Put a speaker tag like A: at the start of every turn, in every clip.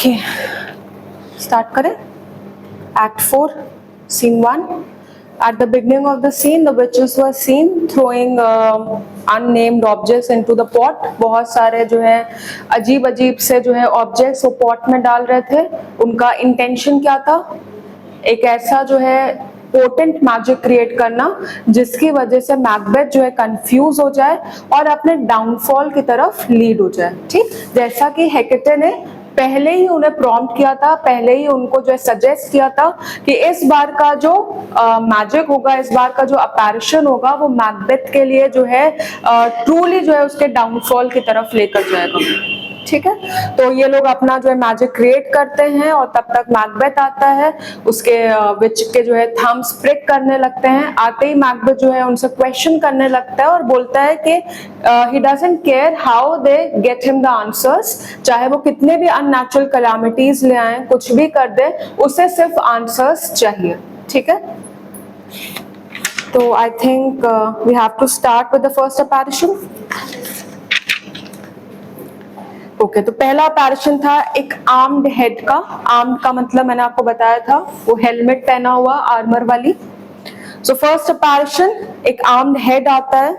A: Okay, start करें. Act 4, Scene 1. At the beginning of the scene, the witches were seen throwing unnamed objects into the pot. बहुत सारे जो है अजीब अजीब से जो है ऑब्जेक्ट्स वो पॉट में डाल रहे थे. उनका इंटेंशन क्या था? एक ऐसा जो है पोटेंट मैजिक क्रिएट करना जिसकी वजह से मैकबेथ जो है कंफ्यूज हो जाए और अपने डाउनफॉल की तरफ लीड हो जाए. ठीक, जैसा कि हेकेटे ने पहले ही उन्हें प्रॉम्प्ट किया था, पहले ही उनको जो है सजेस्ट किया था कि इस बार का जो मैजिक होगा, इस बार का जो अपैरिशन होगा वो मैकबेथ के लिए जो है ट्रूली जो है उसके डाउनफॉल की तरफ लेकर जाएगा. ठीक है, तो ये लोग अपना जो है मैजिक क्रिएट करते हैं और तब तक मैकबेथ आता है, उसके विच के जो है थम्स प्रिक करने लगते हैं. आते ही मैकबेथ जो है उनसे क्वेश्चन करने लगता है और बोलता है कि he doesn't care how they get him the answers, चाहे वो कितने भी अननेचुरल कैलामिटीज ले आए, कुछ भी कर दे, उसे सिर्फ आंसर्स चाहिए. ठीक है, तो I think we have to start with the first apparition. Okay, तो पहला अपैरिशन था एक आर्म्ड हेड का. आर्म्ड का मतलब मैंने आपको बताया था, वो हेलमेट पहना हुआ आर्मर वाली. सो फर्स्ट अपैरिशन एक आर्म्ड हेड आता है.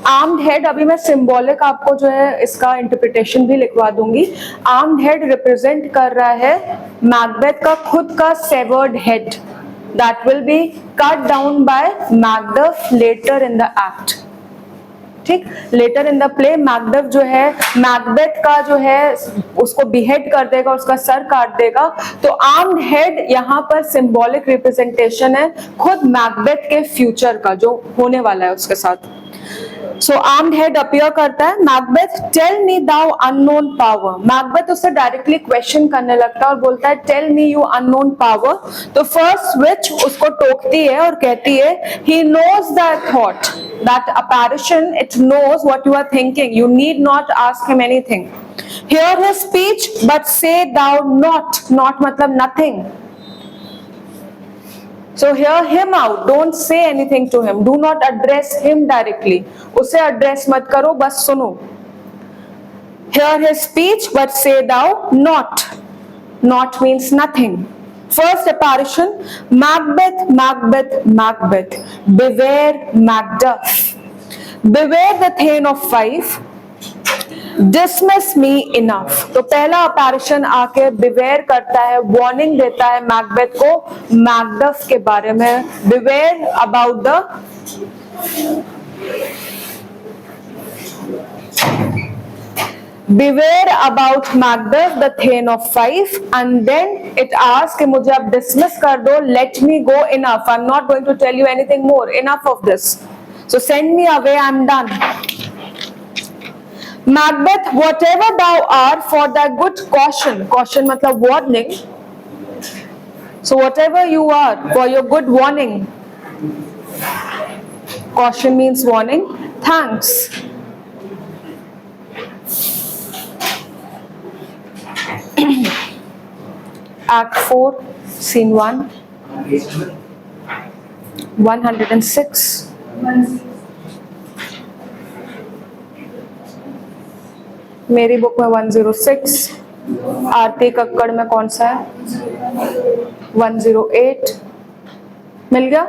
A: आर्म्ड हेड, अभी मैं सिंबॉलिक आपको जो है इसका इंटरप्रिटेशन भी लिखवा दूंगी. आर्म्ड हेड रिप्रेजेंट कर रहा है मैकबेथ का खुद का severed head that will be cut down by Macbeth later in the act. ठीक, later in the play Macbeth जो है मैकबेथ का जो है उसको बिहेड कर देगा, उसका सर काट देगा. तो आर्म्ड हेड यहाँ पर सिंबॉलिक रिप्रेजेंटेशन है खुद मैकबेथ के फ्यूचर का जो होने वाला है उसके साथ. सो आर्म्ड हेड अपीयर करता है. Macbeth, tell me thou unknown power. Macbeth उससे डायरेक्टली क्वेश्चन करने लगता है और बोलता है tell me you unknown power. तो फर्स्ट विच उसको टोकती है और कहती है he knows that thought, that apparition, it knows what you are thinking, you need not ask him anything. Hear his speech but say thou not. Not मतलब nothing. So hear him out, don't say anything to him, do not address him directly. उसे address मत करो, बस सुनो. Hear his speech but say thou not. Not means nothing. First apparition, Macbeth, Macbeth, Macbeth. Beware Macduff. Beware the Thane of Fife. Dismiss me enough. तो पहला apparition आके beware करता है, warning देता है मैकबेथ को मैकडफ के बारे में. Beware about the Beware about Macbeth, the Thane of Fife, and then it asks कि मुझे अब dismiss कर दो, let me go, enough, I'm not going to tell you anything more, enough of this, so send me away, I'm done. Macbeth, whatever thou art, for thy good caution, caution मतलब warning, so whatever you are, for your good warning, caution means warning, thanks. Act 4, Scene 1, 106. मेरी book में 106. आरती कक्कड़ में कौन सा है? 108. मिल गया.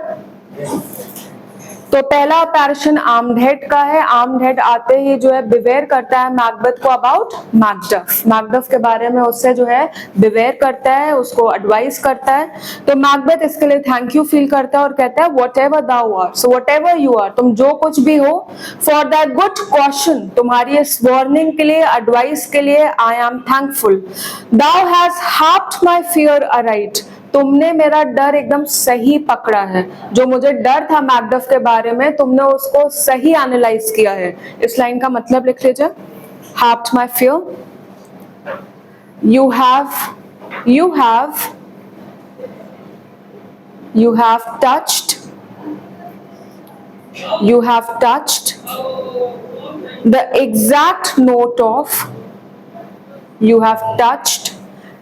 A: तो पहला अपैरिशन आर्म्ड हेड का है. आर्म्ड हेड आते ही जो है बिवेयर करता है मैकबेथ को अबाउट मैकडफ. मैकडफ के बारे में उससे जो है बिवेयर करता है, उसको एडवाइस करता है. तो मैकबेथ इसके लिए थैंक यू फील करता है और कहता है whatever thou are, so whatever you are, तुम जो कुछ भी हो, फॉर दैट गुड कॉशन, तुम्हारी इस वार्निंग के लिए, एडवाइस के लिए I am thankful. Thou has harped my fear aright, तुमने मेरा डर एकदम सही पकड़ा है. जो मुझे डर था मैकडफ के बारे में, तुमने उसको सही एनालाइज किया है. इस लाइन का मतलब लिख लीजिए. Harped my fear, you have touched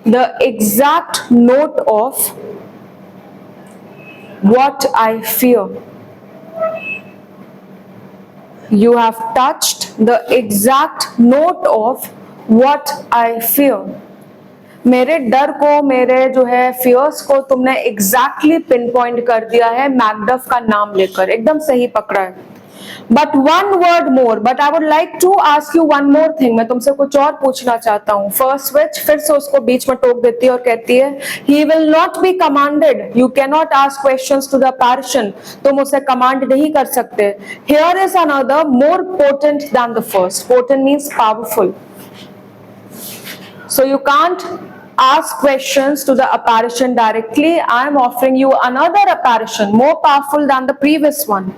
A: the exact note of what I fear. You have touched the exact note of what I fear. मेरे डर को, मेरे जो है फियर्स को तुमने एग्जैक्टली पिन पॉइंट कर दिया है मैकडफ का नाम लेकर, एकदम सही पकड़ा है। But one word more, but I would like to ask you one more thing, मैं तुमसे कुछ और पूछना चाहता हूँ। फर्स्ट विच फिर से उसको बीच में टोक देती है और कहती है he will not be commanded, you can not ask questions to the apparition, तुम उसे कमांड नहीं कर सकते। Here is another more potent than the first, potent means powerful, so you can't ask questions to the apparition directly. I am offering you another apparition more powerful than the previous one.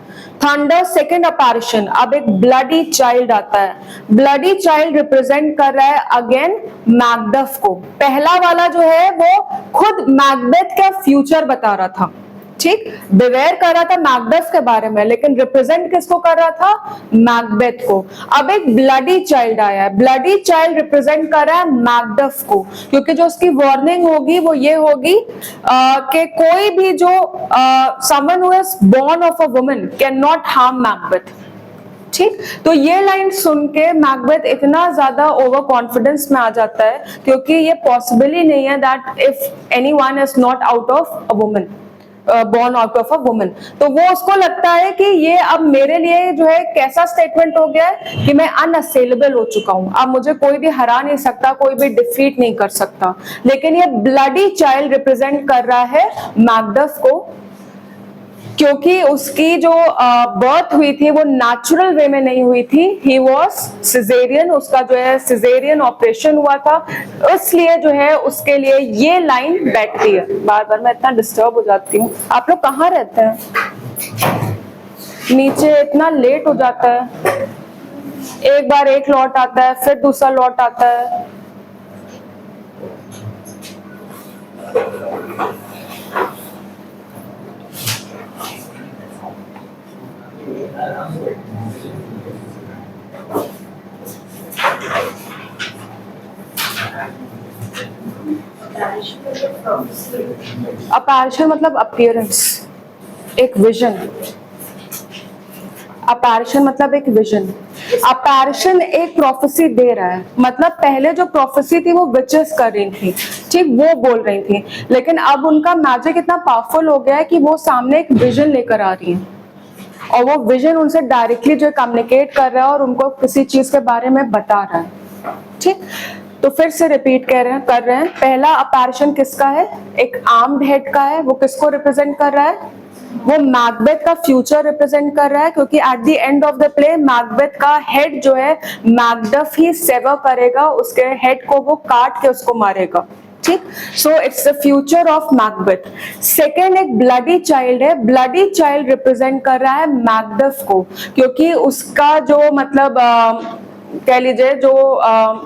A: Thunder second apparition. अब एक bloody child आता है, bloody child represent कर रहा है again Macduff को। पहला वाला जो है वो खुद मैकबेथ का फ्यूचर बता रहा था, ठीक, बिवेयर कर रहा था मैकबेथ के बारे में, लेकिन रिप्रेजेंट किसको कर रहा था? मैकबेथ को। अब एक ब्लडी चाइल्ड आया है, ब्लडी चाइल्ड रिप्रेजेंट कर रहा है मैकबेथ को, क्योंकि जो उसकी वार्निंग होगी वो ये होगी कि कोई भी जो someone who is born of a woman can not harm Macbeth, ठीक। तो ये लाइन सुन के मैकबेथ इतना ज्यादा ओवर कॉन्फिडेंस में आ जाता है, क्योंकि ये पॉसिबल ही नहीं है that if anyone is not out of a woman, born out of a woman, तो वो उसको लगता है कि ये अब मेरे लिए जो है कैसा स्टेटमेंट हो गया है कि मैं अनअसेलेबल हो चुका हूं, अब मुझे कोई भी हरा नहीं सकता, कोई भी डिफीट नहीं कर सकता। लेकिन ये ब्लडी चाइल्ड रिप्रेजेंट कर रहा है मैकडफ को, क्योंकि उसकी जो बर्थ हुई थी वो नेचुरल वे में नहीं हुई थी, ही वॉज सिजेरियन, उसका जो है सिजेरियन ऑपरेशन हुआ था, इसलिए जो है उसके लिए ये लाइन बैठती है। बार बार मैं इतना डिस्टर्ब हो जाती हूँ। आप लोग कहाँ रहते हैं? नीचे इतना लेट हो जाता है, एक बार एक लॉट आता है, फिर दूसरा लॉट आता है। अपैरिशन मतलब अपीयरेंस, एक विजन। अपैरिशन मतलब एक विजन। अपैरिशन एक प्रोफेसी दे रहा है, मतलब पहले जो प्रोफेसी थी वो विचेस कर रही थी, ठीक, वो बोल रही थी, लेकिन अब उनका मैजिक इतना पावरफुल हो गया है कि वो सामने एक विजन लेकर आ रही है, और वो विजन उनसे डायरेक्टली जो कम्युनिकेट कर रहा है और उनको किसी चीज के बारे में बता रहा है, ठीक। तो फिर से रिपीट कर रहे हैं। पहला अपैरिशन किसका है? एक आर्म्ड हेड का है। वो किसको रिप्रेजेंट कर रहा है? वो मैकबेथ का फ्यूचर रिप्रेजेंट कर रहा है, क्योंकि at the end of the play Macbeth का हेड जो है मैकडफ ही सेवर करेगा, उसके हेड को वो काट के उसको मारेगा, ठीक। So it's the future of Macbeth. Second एक ब्लडी चाइल्ड है, ब्लडी चाइल्ड रिप्रेजेंट कर रहा है मैकडफ को, क्योंकि उसका जो मतलब कह लीजिए जो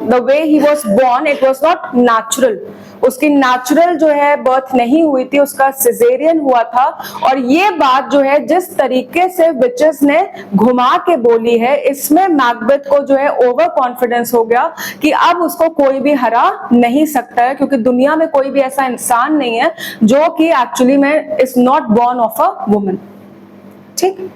A: the way he was born it was not natural, उसकी नेचुरल जो है बर्थ नहीं हुई थी, उसका सिजेरियन हुआ था। और ये बात जो है जिस तरीके से विचेस ने घुमा के बोली है, इसमें मैकबेथ को जो है ओवर कॉन्फिडेंस हो गया कि अब उसको कोई भी हरा नहीं सकता है, क्योंकि दुनिया में कोई भी ऐसा इंसान नहीं है जो कि एक्चुअली में is not born of a woman, ठीक।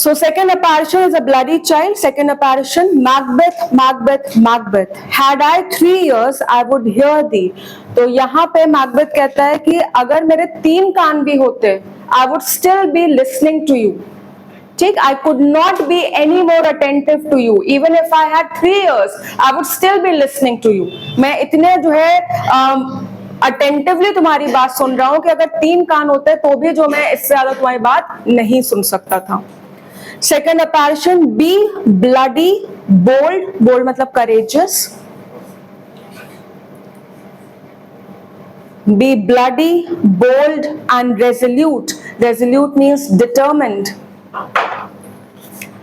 A: So second apparition is a bloody child. Second apparition, Macbeth, Macbeth, Macbeth. Had I 3 ears, I would hear thee. तो यहाँ पे मैकबेथ कहता है कि अगर मेरे 3 कान भी होते, I would still be listening to you. ठीक, I could not be any more attentive to you. Even if I had 3 ears, I would still be listening to you. मैं इतने जो है अटेंटिवली तुम्हारी बात सुन रहा हूँ कि अगर 3 कान होते तो भी जो मैं इससे ज्यादा तुम्हारी बात नहीं सुन सकता था। Second apparition, be bloody, bold, bold मतलब courageous. Be bloody, bold and resolute. Resolute means determined.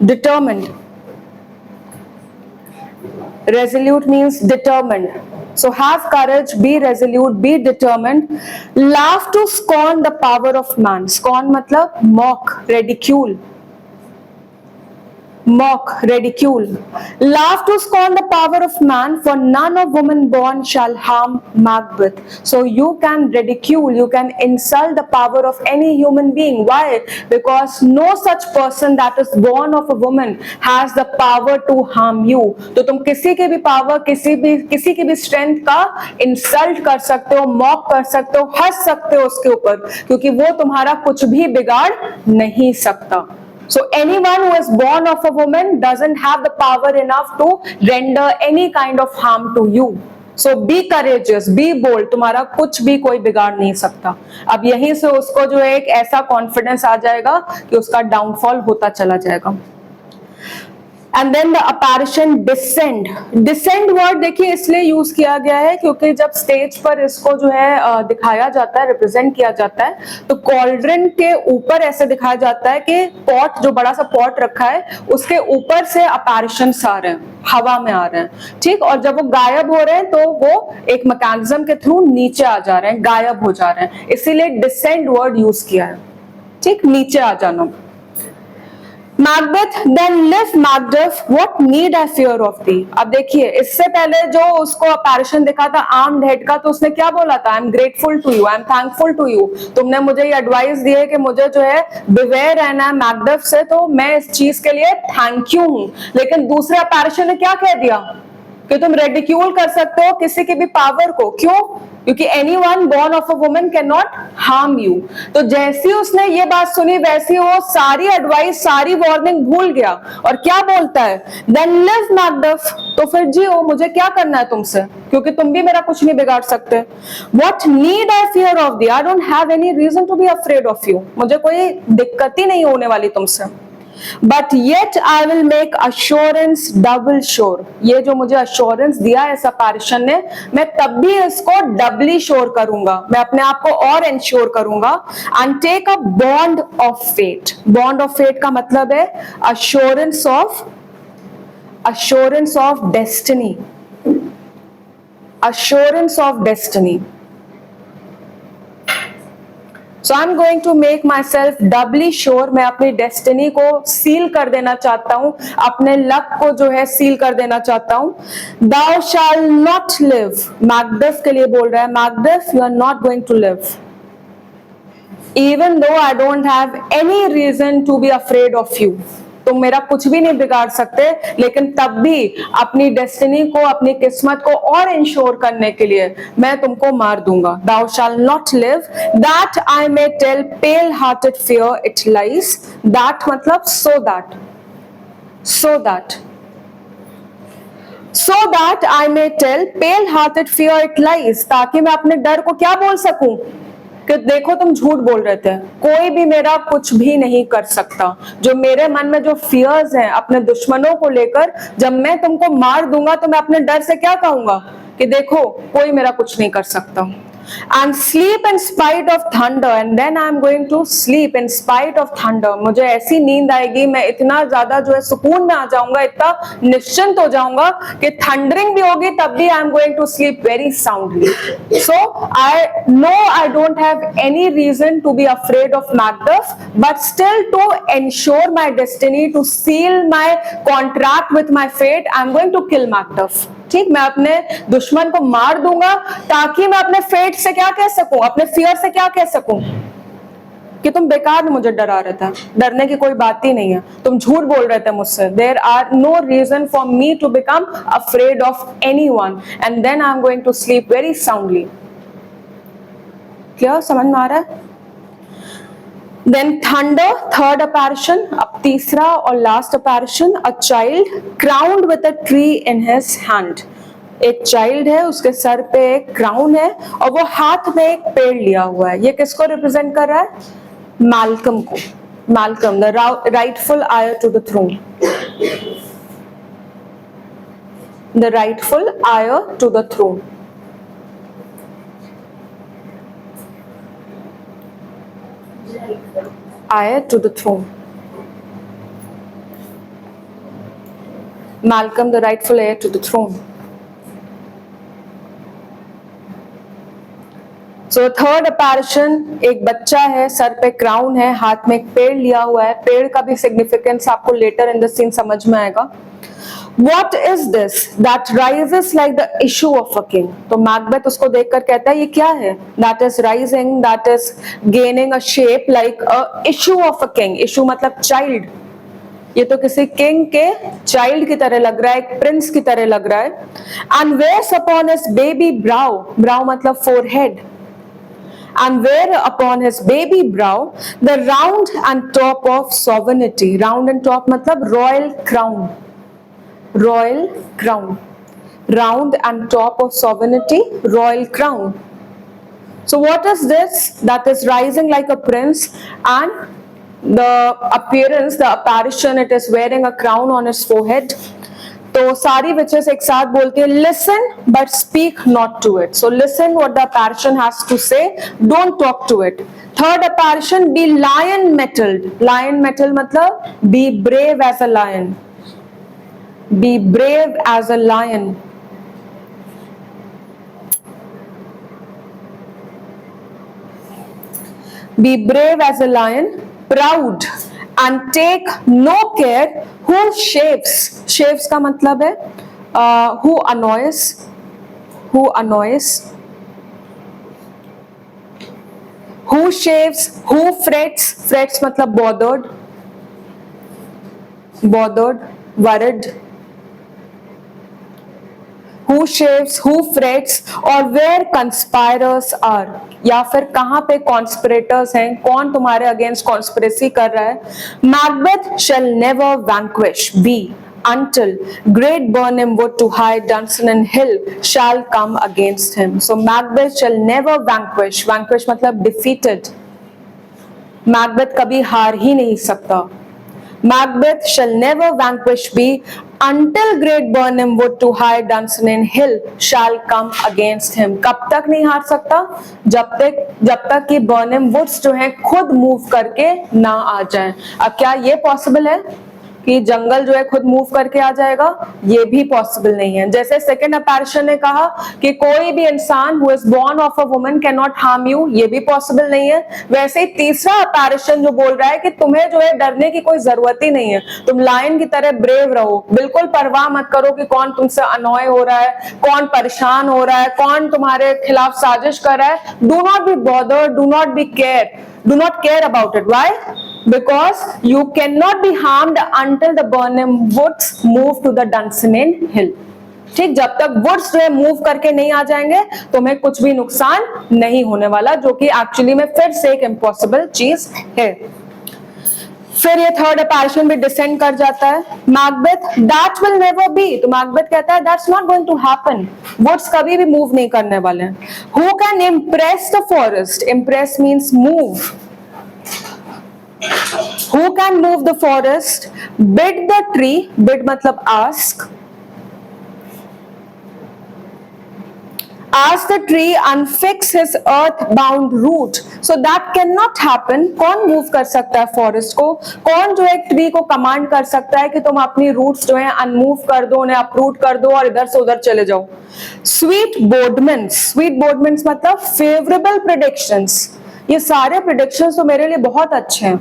A: Determined. Resolute means determined. So have courage, be resolute, be determined. Laugh to scorn the power of man. Scorn मतलब mock, ridicule. mock, ridicule, laugh to scorn the power of man, for none of woman born shall harm Macbeth. So you can ridicule, you can insult the power of any human being. Why? Because no such person that is born of a woman has the power to harm you. तो तुम किसी के भी power, किसी की भी strength का insult कर सकते हो, मॉक कर सकते हो, हंस सकते हो उसके ऊपर, क्योंकि वो तुम्हारा कुछ भी बिगाड़ नहीं सकता. So anyone who is born of a woman doesn't have the power enough to render any kind of harm to you. So be courageous, be bold. तुम्हारा कुछ भी कोई बिगाड़ नहीं सकता. अब यहीं से उसको जो है एक ऐसा कॉन्फिडेंस आ जाएगा कि उसका डाउनफॉल होता चला जाएगा. And then the apparition descend. Descend word देखिए इसलिए यूज किया गया है क्योंकि जब स्टेज पर इसको जो है दिखाया जाता है, रिप्रेजेंट किया जाता है, तो कॉल्ड्रन के ऊपर ऐसे दिखाया जाता है कि पॉट, जो बड़ा सा पॉट रखा है, उसके ऊपर से अपैरिशंस आ रहे हैं, हवा में आ रहे हैं. ठीक. और जब वो गायब हो रहे हैं तो वो एक मैकेनिज्म के थ्रू नीचे आ जा रहे हैं, गायब हो जा रहे हैं, इसीलिए डिसेंड वर्ड यूज किया है. ठीक. नीचे आ जाना. Macbeth, then live Macduff, what need I fear of thee? अब देखिए इससे पहले जो उसको अपैरिशन दिखा था आर्म्ड हेड का, तो उसने क्या बोला था? I am grateful to you, I am thankful to you. तुमने मुझे ये एडवाइस दी है कि मुझे जो है बिवेयर रहना है मैकडफ से, तो मैं इस चीज के लिए थैंक यू हूं. लेकिन दूसरे अपैरिशन ने क्या कह दिया कि तुम रेडिक्यूल कर सकते हो किसी की भी पावर को. क्यों? क्योंकि anyone born of a woman cannot harm you. तो जैसी उसने ये बात सुनी वैसी वो सारी एडवाइस, सारी वार्निंग भूल गया और क्या बोलता है? Then live Macduff. तो फिर जियो, मुझे क्या करना है तुमसे, क्योंकि तुम भी मेरा कुछ नहीं बिगाड़ सकते. What need I fear of thee? I don't have any reason to be afraid of you. मुझे कोई दिक्कत ही नहीं होने वाली तुमसे. But yet I will make assurance double sure. ये जो मुझे assurance दिया है इस apparition ने, मैं तब भी इसको doubly sure करूंगा, मैं अपने आप को और ensure करूंगा. And take a bond of fate. Bond of fate का मतलब है assurance of destiny. Assurance of destiny. So I'm going to make myself doubly sure. मैं अपनी डेस्टिनी को सील कर देना चाहता हूँ, अपने लक को जो है सील कर देना चाहता हूँ. Thou shall not live. Macduff के लिए बोल रहा है, Macduff you are not going to live. Even though I don't have any reason to be afraid of you. तुम मेरा कुछ भी नहीं बिगाड़ सकते, लेकिन तब भी अपनी डेस्टिनी को, अपनी किस्मत को और इंश्योर करने के लिए मैं तुमको मार दूंगा. Thou shall not live, that I may tell pale-hearted fear it lies. That मतलब so that I may tell pale-hearted fear it lies. ताकि मैं अपने डर को क्या बोल सकूं कि देखो तुम झूठ बोल रहे थे, कोई भी मेरा कुछ भी नहीं कर सकता. जो मेरे मन में जो फियर्स हैं अपने दुश्मनों को लेकर, जब मैं तुमको मार दूंगा तो मैं अपने डर से क्या कहूंगा कि देखो कोई मेरा कुछ नहीं कर सकता. And sleep in spite of thunder, and then I am going to sleep in spite of thunder. मुझे ऐसी नींद आएगी, मैं इतना ज्यादा जो है सुकून में आ जाऊंगा, इतना निश्चिंत हो जाऊंगा कि थंडरिंग भी होगी तब भी I am going to sleep very soundly. So I know I don't have any reason to be afraid of Macduff, but still to ensure my destiny, to seal my contract with my fate, I am going to kill Macduff. ठीक. मैं अपने दुश्मन को मार दूंगा ताकि मैं अपने फेट से क्या कह सकूं, अपने फियर से क्या कह सकूं कि तुम बेकार में मुझे डरा रहे थे. डरने की कोई बात ही नहीं है, तुम झूठ बोल रहे थे मुझसे. There are no reason for me to become afraid of anyone, and then I am going to sleep very soundly. Clear? समझ में आ रहा है? Then thunder, third apparition. अब तीसरा और last apparition, a child crowned with a tree in his hand. एक child है, उसके सर पे एक crown है और वो हाथ में एक पेड़ लिया हुआ है. ये किसको represent कर रहा है? Malcolm को. Malcolm, the rightful heir to the throne. The rightful heir to the throne. Heir to the throne. Malcolm, the rightful heir to the throne. So third apparition, एक बच्चा है, सर पे क्राउन है, हाथ में एक पेड़ लिया हुआ है. पेड़ का भी सिग्निफिकेंस आपको लेटर इन द सीन समझ में आएगा. What is this that rises like the issue of a king? तो मैकबेथ उसको देखकर कहता है ये क्या है? That is rising, that is gaining a shape like a issue of a king. Issue मतलब child. ये तो किसी किंग के चाइल्ड की तरह लग रहा है, एक प्रिंस की तरह लग रहा है. And wears upon his baby brow. Brow मतलब forehead. And wear upon his baby brow the round and top of sovereignty. Round and top मतलब royal crown. Royal crown. Round and top of sovereignty, royal crown. So what is this that is rising like a prince, and the appearance, the apparition, it is wearing a crown on its forehead. तो सारी witches एक साथ बोलती है listen but speak not to it. So listen what the apparition has to say, don't talk to it. Third apparition, be lion mettled. Lion mettled मतलब be brave as a lion. Be brave as a lion. Be brave as a lion, proud and take no care who shaves. Shaves का मतलब है who annoys. Who annoys. Who shaves, who frets. Frets मतलब bothered. Bothered, worried. Who shaves, who frets, or where conspirators are. या फिर कहाँ पे conspirators हैं, कौन तुम्हारे against conspiracy कर रहा है. Macbeth shall never vanquish, be, until great Birnam wood to hide Dunsinane Hill shall come against him. So Macbeth shall never vanquish. Vanquish मतलब defeated. Macbeth कभी हार ही नहीं सकता. Macbeth shall never vanquish be until great Birnam wood to hide Dunsinane Hill shall come against him. कब तक नहीं हार सकता? जब तक कि Birnam Woods जो है खुद मूव करके ना आ जाए. अब क्या ये पॉसिबल है कि जंगल जो है खुद मूव करके आ जाएगा? ये भी पॉसिबल नहीं है. जैसे सेकंड अपैरिशन ने कहा कि कोई भी इंसान who is born of a woman can not harm you, ये भी पॉसिबल नहीं है. वैसे ही तीसरा अपैरिशन जो बोल रहा है कि तुम्हें जो है डरने की कोई जरूरत ही नहीं है, तुम लायन की तरह ब्रेव रहो, बिल्कुल परवाह मत करो कि कौन तुमसे अनॉय हो रहा है, कौन परेशान हो रहा है, कौन तुम्हारे खिलाफ साजिश कर रहा है. Do not be bothered, do not be care, do not care about it. Why? Because you cannot be harmed until the Birnam Woods move to the Dunsinane Hill. ठीक, जब तक वुड्स जो है मूव करके नहीं आ जाएंगे तुम्हें कुछ भी नुकसान नहीं होने वाला, जो कि एक्चुअली में फिर से एक इम्पॉसिबल चीज है. फिर ये थर्ड अपैरिशन भी डिसेंड कर जाता है. Macbeth, that will never be. तो मैकबेथ कहता है that's not going to happen. Woods कभी भी मूव नहीं करने वाले हैं. Who can impress the forest. Impress means move. Who can move the forest. Bid the tree. Bid मतलब ask. Ask the tree unfix his earth-bound root. So that cannot happen. कौन move कर सकता है forest को? कौन जो एक tree को कमांड कर सकता है कि तुम अपनी रूट्स जो है अनमूव कर दो, उन्हें अपरूट कर दो और इधर से उधर चले जाओ. स्वीट बोर्डमेंट्स. स्वीट बोर्डमेंट्स मतलब फेवरेबल प्रेडिक्शंस. ये सारे प्रेडिक्शंस तो मेरे लिए बहुत अच्छे हैं.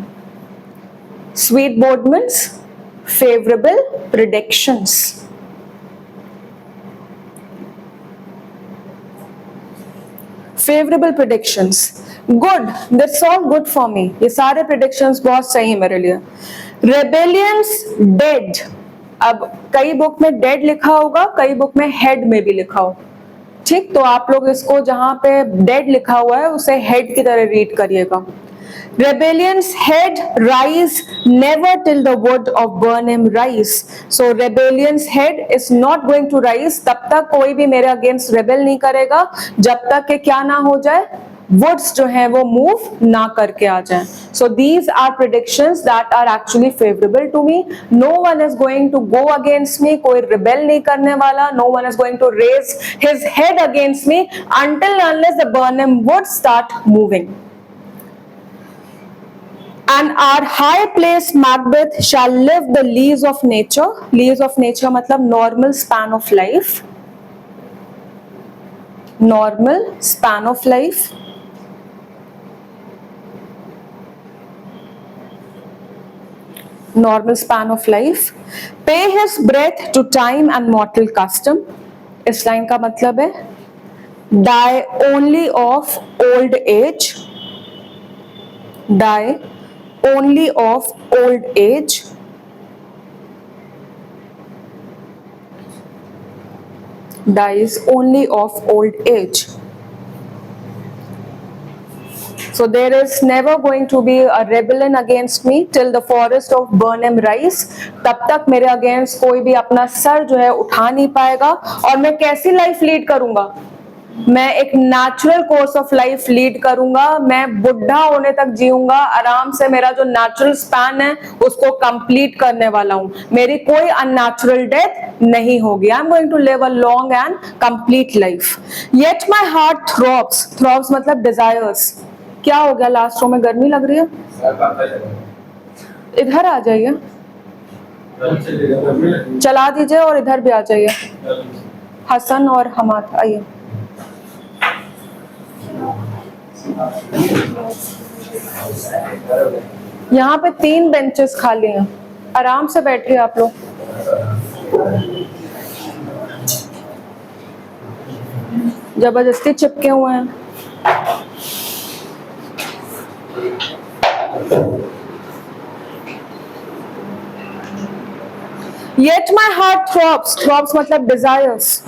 A: Sweet bodements, favourable predictions. Favourable predictions, good, that's all good for me. ये सारे प्रेडिक्शंस बहुत सही है मेरे लिए. Rebellions, dead. अब कई बुक में डेड लिखा होगा, कई बुक में हेड में भी लिखा हो. ठीक, तो आप लोग इसको जहां पे डेड लिखा हुआ है उसे हेड की तरह रीड करिएगा. Rebellion's head rise never till the wood of Birnam rise. So rebellion's head is not going to rise. तब तक कोई भी मेरे अगेंस्ट रेबेल नहीं करेगा जब तक कि क्या ना हो जाए, वुड्स जो है वो मूव ना करके आ जाए. So these are predictions that are actually favorable to me. No one is going to go against me. कोई rebel नहीं करने वाला. No one is going to raise his head against me until unless the Birnam woods start moving. And our high place Macbeth shall live the lease of nature. Lease of nature मतलब normal span of life. Normal span of life. normal span of life. Pay his breath to time and mortal custom. इस line का मतलब है die only of old age, die only of old age, dies only of old age. So there is never going to be a rebellion against me till the forest of Burnham rise. तब तक मेरे against कोई भी अपना sir जो है उठा नहीं पाएगा. और मैं कैसी लाइफ लीड करूंगा? मैं एक natural course of life lead करूंगा. मैं बुढ़ा होने तक जीऊंगा आराम से. मेरा जो नेचुरल स्पैन है उसको कंप्लीट करने वाला हूं. मेरी कोई अननेचुरल डेथ नहीं होगी. I am going to live a long and complete life. Yet my heart throbs. Throbs मतलब डिजायर्स. क्या हो गया? लास्ट रो में गर्मी लग रही है? इधर आ जाइए, चला दीजिए और इधर भी आ जाइए. हसन और हमाद आइए. यहाँ पे 3 बेंचेस खाली हैं. आराम से बैठिए आप लोग. जबरदस्ती चिपके हुए हैं. Yet my heart throbs. Throbs मतलब desires.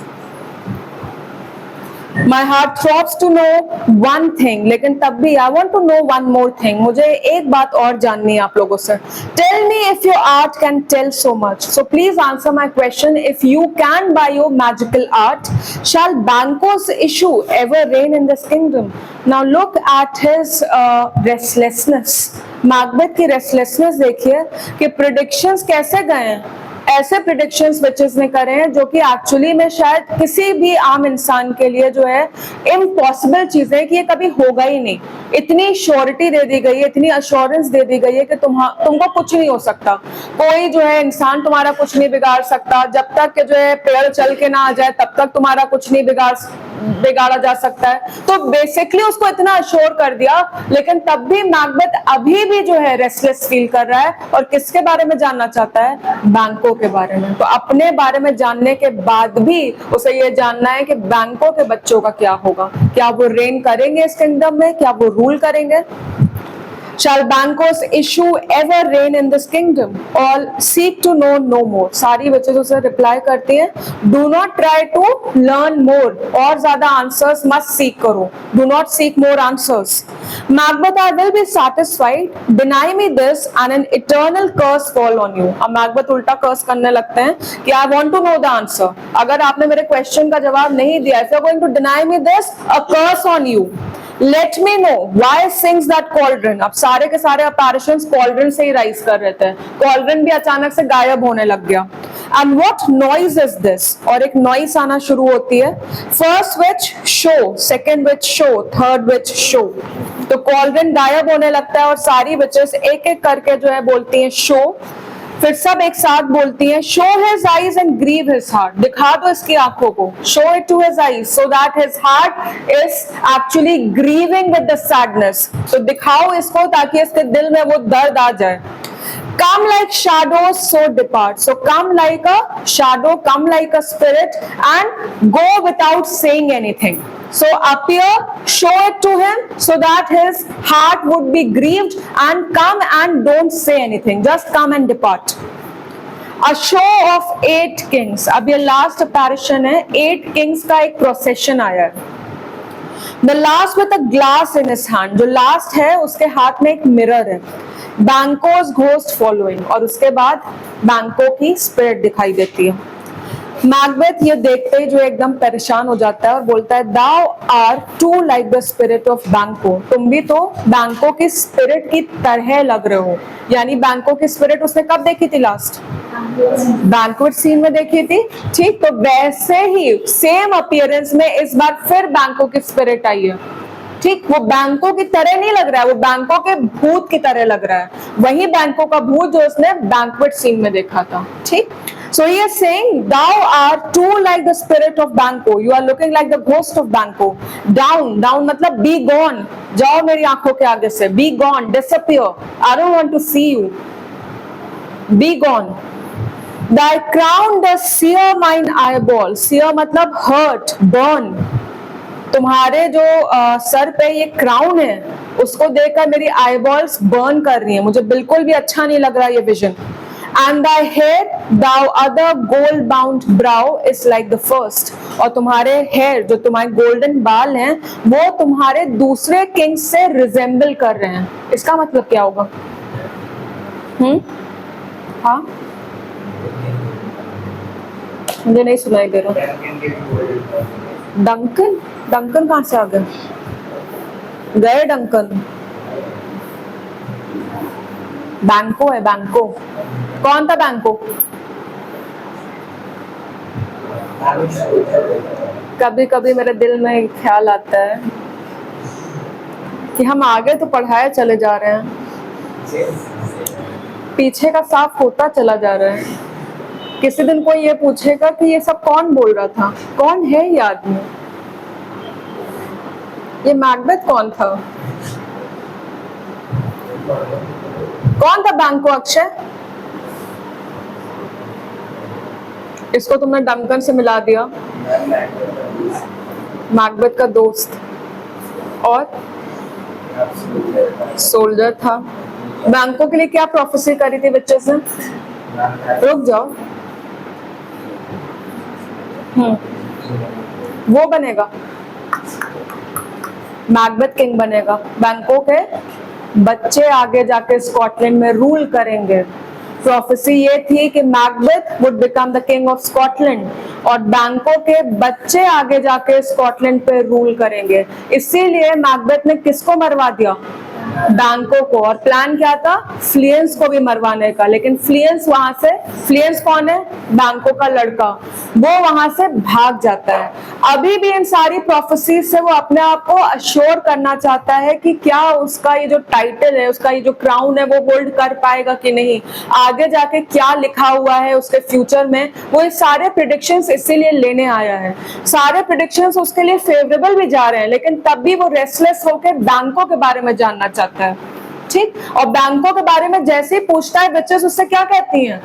A: My heart throbs to know one thing. लेकिन तब भी I want to know one more thing. मुझे एक बात और जाननी है आप लोगों से. Tell me if your art can tell so much. So please answer my question. If you can by your magical art, shall Banquo's issue ever reign in this kingdom? Now look at his restlessness. Macbeth की restlessness देखिए कि predictions कैसे गए हैं. ऐसे predictions witches ने करे हैं जो कि एक्चुअली में शायद किसी भी आम इंसान के लिए जो है इम्पॉसिबल चीज है कि ये कभी होगा ही नहीं. इतनी श्योरिटी दे दी गई है, इतनी अश्योरेंस दे दी गई है कि तुमको कुछ नहीं हो सकता. कोई जो है इंसान तुम्हारा कुछ नहीं बिगाड़ सकता. जब तक के जो है पेड़ चल के ना आ जाए तब तक तुम्हारा कुछ नहीं बिगाड़ा जा सकता है. तो बेसिकली उसको इतना अश्योर कर दिया. लेकिन तब भी मैकबेथ अभी भी जो है रेस्टलेस फील कर रहा है. और किसके बारे में जानना चाहता है? बैंको के बारे में. तो अपने बारे में जानने के बाद भी उसे ये जानना है कि बैंको के बच्चों का क्या होगा. क्या वो रेन करेंगे इस किंगडम में? क्या वो रूल करेंगे? Shall Banquo's issue ever reign in this kingdom? All seek to know no more. सारी बच्चे उसे रिप्लाई करती हैं, Do not try to learn more. और ज्यादा आंसर्स मत सीख करो. Do not seek more answers. Macbeth, I will be satisfied. Deny me this and an eternal curse fall on you. अब मैकबेथ उल्टा कर्स करने लगते हैं कि I want to know the answer. अगर आपने मेरे क्वेश्चन का जवाब नहीं दिया, if you are going to deny me this, a curse on you. Let me know why sings that cauldron. अब सारे के सारे apparitions cauldron से ही राइज कर रहे थे. cauldron भी अचानक से गायब होने लग गया. And what noise is this? और एक noise आना शुरू होती है. First witch show, second witch show, third witch show. तो cauldron गायब होने लगता है और सारी witches एक एक करके जो है बोलती हैं show. फिर सब एक साथ बोलती हैं show his eyes and grieve his heart. दिखा दो इसकी आंखों को. show it to his eyes so that his heart is actually grieving with the sadness. तो दिखाओ इसको ताकि इसके दिल में वो दर्द आ जाए. Come like shadows, so depart. So come like a shadow, come like a spirit and go without saying anything. So appear, show it to him so that his heart would be grieved and come and don't say anything. Just come and depart. A show of 8 kings. अब ये last apparition है. 8 kings का एक procession आया है. The last with a glass in his hand. जो last है उसके हाथ में एक mirror है. Banquo's ghost following. और उसके बाद बैंको की spirit दिखाई देती है. मैकबेथ ये देखते ही जो एकदम परेशान हो जाता है और बोलता है Thou art too like the spirit of Banquo. तुम भी तो बैंको की स्पिरिट की तरह लग रहे हो. यानी बैंको की स्पिरिट उसने कब देखी थी लास्ट? बैंक्वेट सीन में देखी थी. ठीक, तो वैसे ही सेम अपीयरेंस में इस बार फिर बैंको की स्पिरिट आई है. ठीक, वो बैंको की तरह नहीं लग रहा है, वो बैंको के भूत की तरह लग रहा है. वही बैंको का भूत जो उसने बैंक्वेट सीन में देखा था. ठीक, so he is saying thou art too like the spirit of Banquo. You are looking like the ghost of Banquo. Down, down मतलब be gone. जाओ मेरी आंखों के आगे से. Be gone, disappear. I don't want to see you. Be gone. Thy crown does sear mine eyeball, sear मतलब hurt, burn। तुम्हारे जो सर पे ये क्राउन है उसको देखकर मेरी आईबॉल्स बर्न कर रही हैं, मुझे बिल्कुल भी अच्छा नहीं लग रहा ये vision. And thy hair, thou other gold bound brow is like the first। और तुम्हारे हेयर जो तुम्हारे गोल्डन बाल हैं वो तुम्हारे दूसरे किंग से रिजेंबल कर रहे हैं। इसका मतलब क्या होगा? हाँ, मुझे नहीं सुनाई दे रहा। डंकन, डंकन कहाँ से आ गए? गए डंकन। बैंको है, बैंको। कौन था बैंको? कभी कभी मेरे दिल में ख्याल आता है कि हम आगे तो पढ़ाए चले जा रहे हैं, पीछे का साफ होता चला जा रहा है। किसी दिन कोई ये पूछेगा कि ये सब कौन बोल रहा था, कौन है ये आदमी, ये मैकबेथ कौन था, कौन था बैंको? अक्षय, इसको तुमने डंकन से मिला दिया। मैकबेथ का दोस्त और सोल्जर था। बैंको के लिए क्या प्रोफेसी करी थी बच्चे से? रुक जाओ, वो बनेगा, मैकबेथ किंग बनेगा। बैंको के बच्चे आगे जाके स्कॉटलैंड में रूल करेंगे। प्रोफेसी ये थी कि Macbeth would become the king of Scotland और बैंको के बच्चे आगे जाके स्कॉटलैंड पे रूल करेंगे। इसीलिए मैकबेथ ने किसको मरवा दिया? बैंको को। और प्लान क्या था? फ्लियंस को भी मरवाने का। लेकिन फ्लियंस वहां से, फ्लियंस कौन है? बैंको का लड़का, वो वहां से भाग जाता है। अभी भी इन सारी प्रोफेसीज से वो अपने आप को अश्योर करना चाहता है कि क्या उसका ये जो टाइटल है, उसका ये जो क्राउन है वो होल्ड कर पाएगा कि नहीं, आगे जाके क्या लिखा हुआ है उसके फ्यूचर में। वो ये सारे प्रेडिक्शंस इसीलिए लेने आया है। सारे प्रेडिक्शंस उसके लिए फेवरेबल भी जा रहे हैं, लेकिन तब भी वो रेस्टलेस होकर बैंको के बारे में जानना चाहता है। ठीक, और बैंको के बारे में जैसे ही पूछता है बच्चे उससे क्या कहती हैं?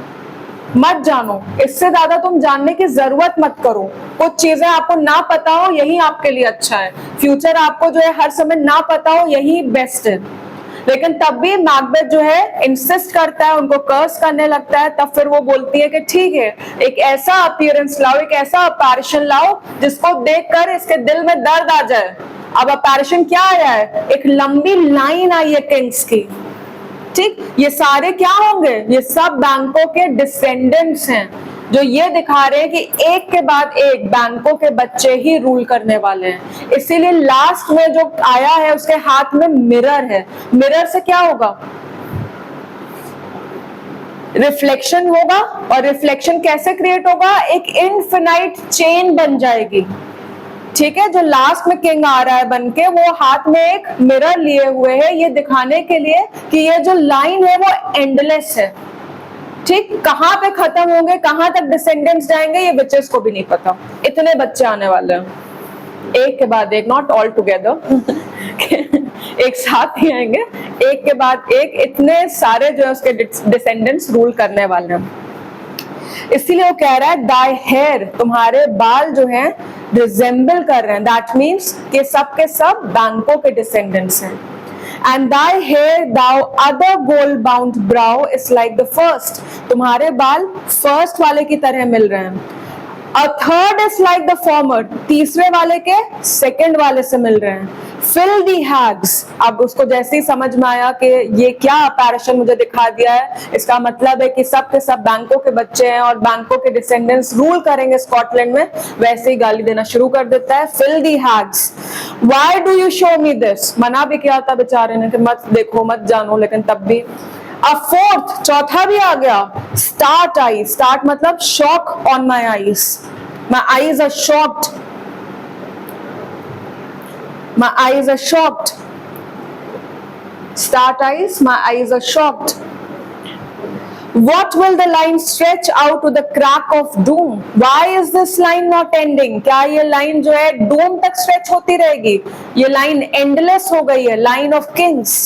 A: मत जानो, इससे ज्यादा तुम जानने की जरूरत मत करो। कुछ चीजें आपको ना पता हो यही आपके लिए अच्छा है। फ्यूचर आपको जो है हर समय ना पता हो यही बेस्ट है। लेकिन तब भी मैकबेथ जो है इंसिस्ट करता है, उनको कर्स करने लगता है। तब फिर वो बोलती है कि ठीक है, एक ऐसा अपीयरेंस लाओ, एक ऐसा अपैरिशन लाओ जिसको देखकर इसके दिल में दर्द आ जाए। अब अपैरिशन क्या आया है? एक लंबी लाइन आई है किंग्स की। ठीक, ये सारे क्या होंगे? ये सब बैंको के डिसेंडेंट्स हैं जो ये दिखा रहे हैं कि एक के बाद एक बैंको के बच्चे ही रूल करने वाले हैं। इसीलिए लास्ट में जो आया है उसके हाथ में मिरर है। मिरर से क्या होगा? रिफ्लेक्शन होगा। और रिफ्लेक्शन कैसे क्रिएट होगा? एक इनफिनाइट चेन बन जाएगी। ठीक है, जो लास्ट में किंग आ रहा है बनके, वो हाथ में एक मिरर लिए हुए है ये दिखाने के लिए कि ये जो लाइन है वो एंडलेस है। ठीक, कहां पे खत्म होंगे, कहां तक डिसेंडेंट्स जाएंगे ये बच्चे को भी नहीं पता। इतने बच्चे आने वाले हैं, एक के बाद एक, नॉट ऑल टुगेदर एक साथ ही आएंगे, एक के बाद एक, इतने सारे जो है उसके डिसेंडेंट्स रूल करने वाले हैं। इसीलिए वो कह रहा है दाई हेयर, तुम्हारे बाल जो हैं रिजेंबल कर रहे हैं। दैट मीन्स कि सब के सब बैंको के डिसेंडेंट्स हैं। And thy hair, thou other gold bound brow is like the first, तुम्हारे बाल फर्स्ट वाले की तरह मिल रहे हैं। A third is like the former, तीसरे वाले के सेकंड वाले से मिल रहे हैं। Fill the hags, अब उसको जैसे ही समझ में आया कि ये क्या अपैरिशन मुझे दिखा दिया है, इसका मतलब है कि सब के सब बैंको के बच्चे हैं और बैंको के डिसेंडेंट्स रूल करेंगे स्कॉटलैंड में, वैसे ही गाली देना शुरू कर देता है। Fill the hags, why do you show me this, मना भी किया था बेचारे ने कि मत देखो मत जानो, लेकिन तब भी। A fourth, चौथा भी आ गया। Start eyes, start मतलब shock on my eyes, my eyes are shocked, my eyes are shocked. Start eyes, my eyes are shocked. What will the line stretch out to the crack of doom? Why is this line not ending? क्या ये line जो है doom तक stretch होती रहेगी? ये line endless हो गई है, line of kings.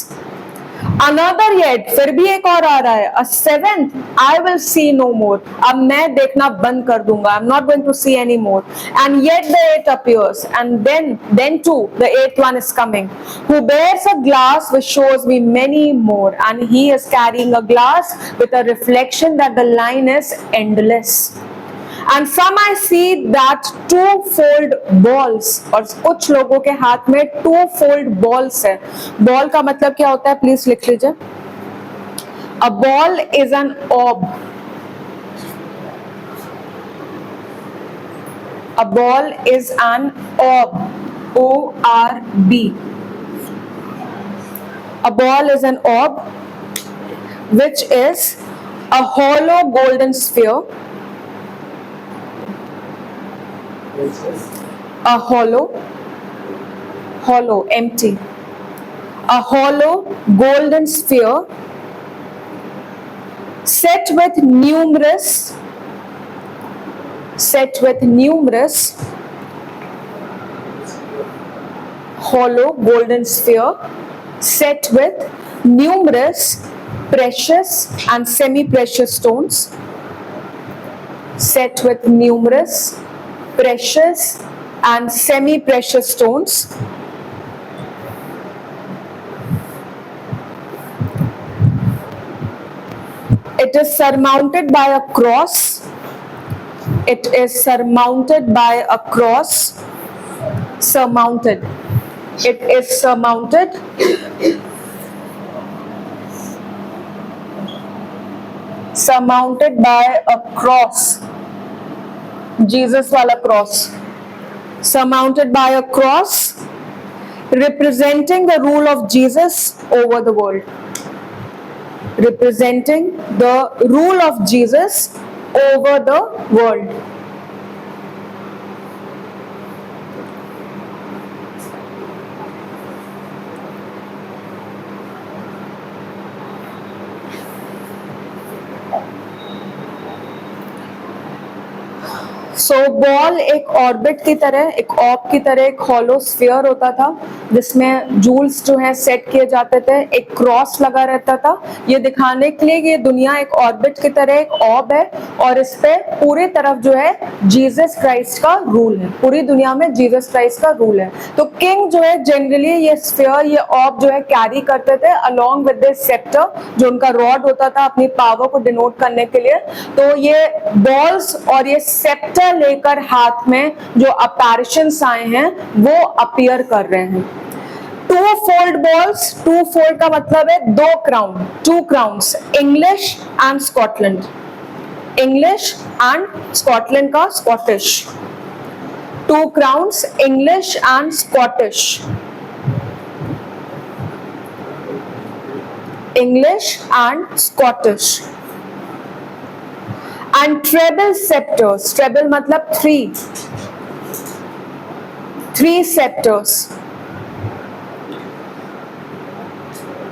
A: Another yet, फिर भी एक और आ रहा है, a seventh, I will see no more. अब मैं देखना बंद कर दूंगा, I'm not going to see anymore. And yet the eighth appears, and then too the eighth one is coming, who bears a glass which shows me many more, and he is carrying a glass with a reflection that the line is endless. And some I see that two-fold balls, और कुछ लोगों के हाथ में two-fold balls है. Ball का मतलब क्या होता है, प्लीज लिख लीजिए. A ball is an orb. A ball is an orb. O-R-B. A ball is an orb, which is a hollow golden sphere. A hollow, empty. A hollow golden sphere set with numerous hollow golden sphere set with numerous precious and semi-precious stones. Set with numerous precious and semi-precious stones. It is surmounted by a cross. It is surmounted by a cross. Surmounted. It is surmounted by a cross. Jesus वाला cross. Surmounted by a cross representing the rule of Jesus over the world. Representing the rule of Jesus over the world. So ball एक orbit की तरह, एक ऑर्ब की तरह एक hollow sphere होता था जिसमें जूल्स जो है सेट किए जाते थे, एक क्रॉस लगा रहता था, ये दिखाने के लिए कि ये दुनिया एक ऑर्बिट की तरह एक ऑर्ब है और इस पे पूरी तरफ जो है जीसस क्राइस्ट का रूल है, पूरी दुनिया में जीसस क्राइस्ट का रूल है. तो किंग जो है जनरली ये स्फीयर, ये ऑर्ब जो है कैरी करते थे अलोंग विद दिस सेप्टर, जो उनका रॉड होता था अपनी पावर को डिनोट करने के लिए. तो ये बॉल्स और ये सेप्टर लेकर हाथ में जो अपैरिशंस आए हैं वो अपीयर कर रहे हैं. Two fold balls, two fold का मतलब है दो crown, two crowns, English and Scotland, English and Scotland का Scottish. Two crowns, English and Scottish, English and Scottish. And treble scepters, treble मतलब three scepters.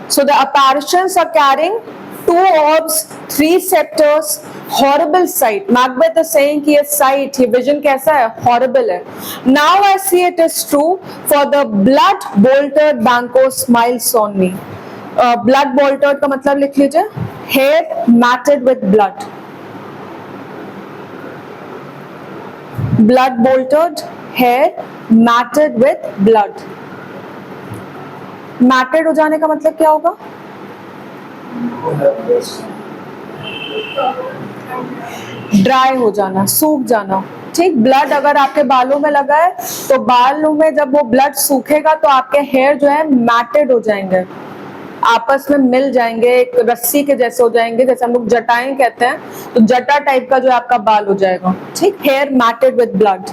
A: So the apparitions are carrying two orbs, three scepters, horrible sight. Macbeth is saying कि ये sight, ये vision कैसा है, horrible है. Now I see it is true, for the blood bolted Banquo smiles on me. Blood bolted का मतलब लिख लीजिए, hair matted with blood. Blood bolted, hair matted with blood. Matted हो जाने का मतलब क्या होगा? ड्राई हो जाना, सूख जाना. ठीक, ब्लड अगर आपके बालों में लगा है तो बालों में जब वो ब्लड सूखेगा तो आपके हेयर जो है मैटेड हो जाएंगे, आपस में मिल जाएंगे, एक रस्सी के जैसे हो जाएंगे, जैसे हम लोग जटाएं कहते हैं, तो जटा टाइप का जो है आपका बाल हो जाएगा. ठीक, hair matted with blood.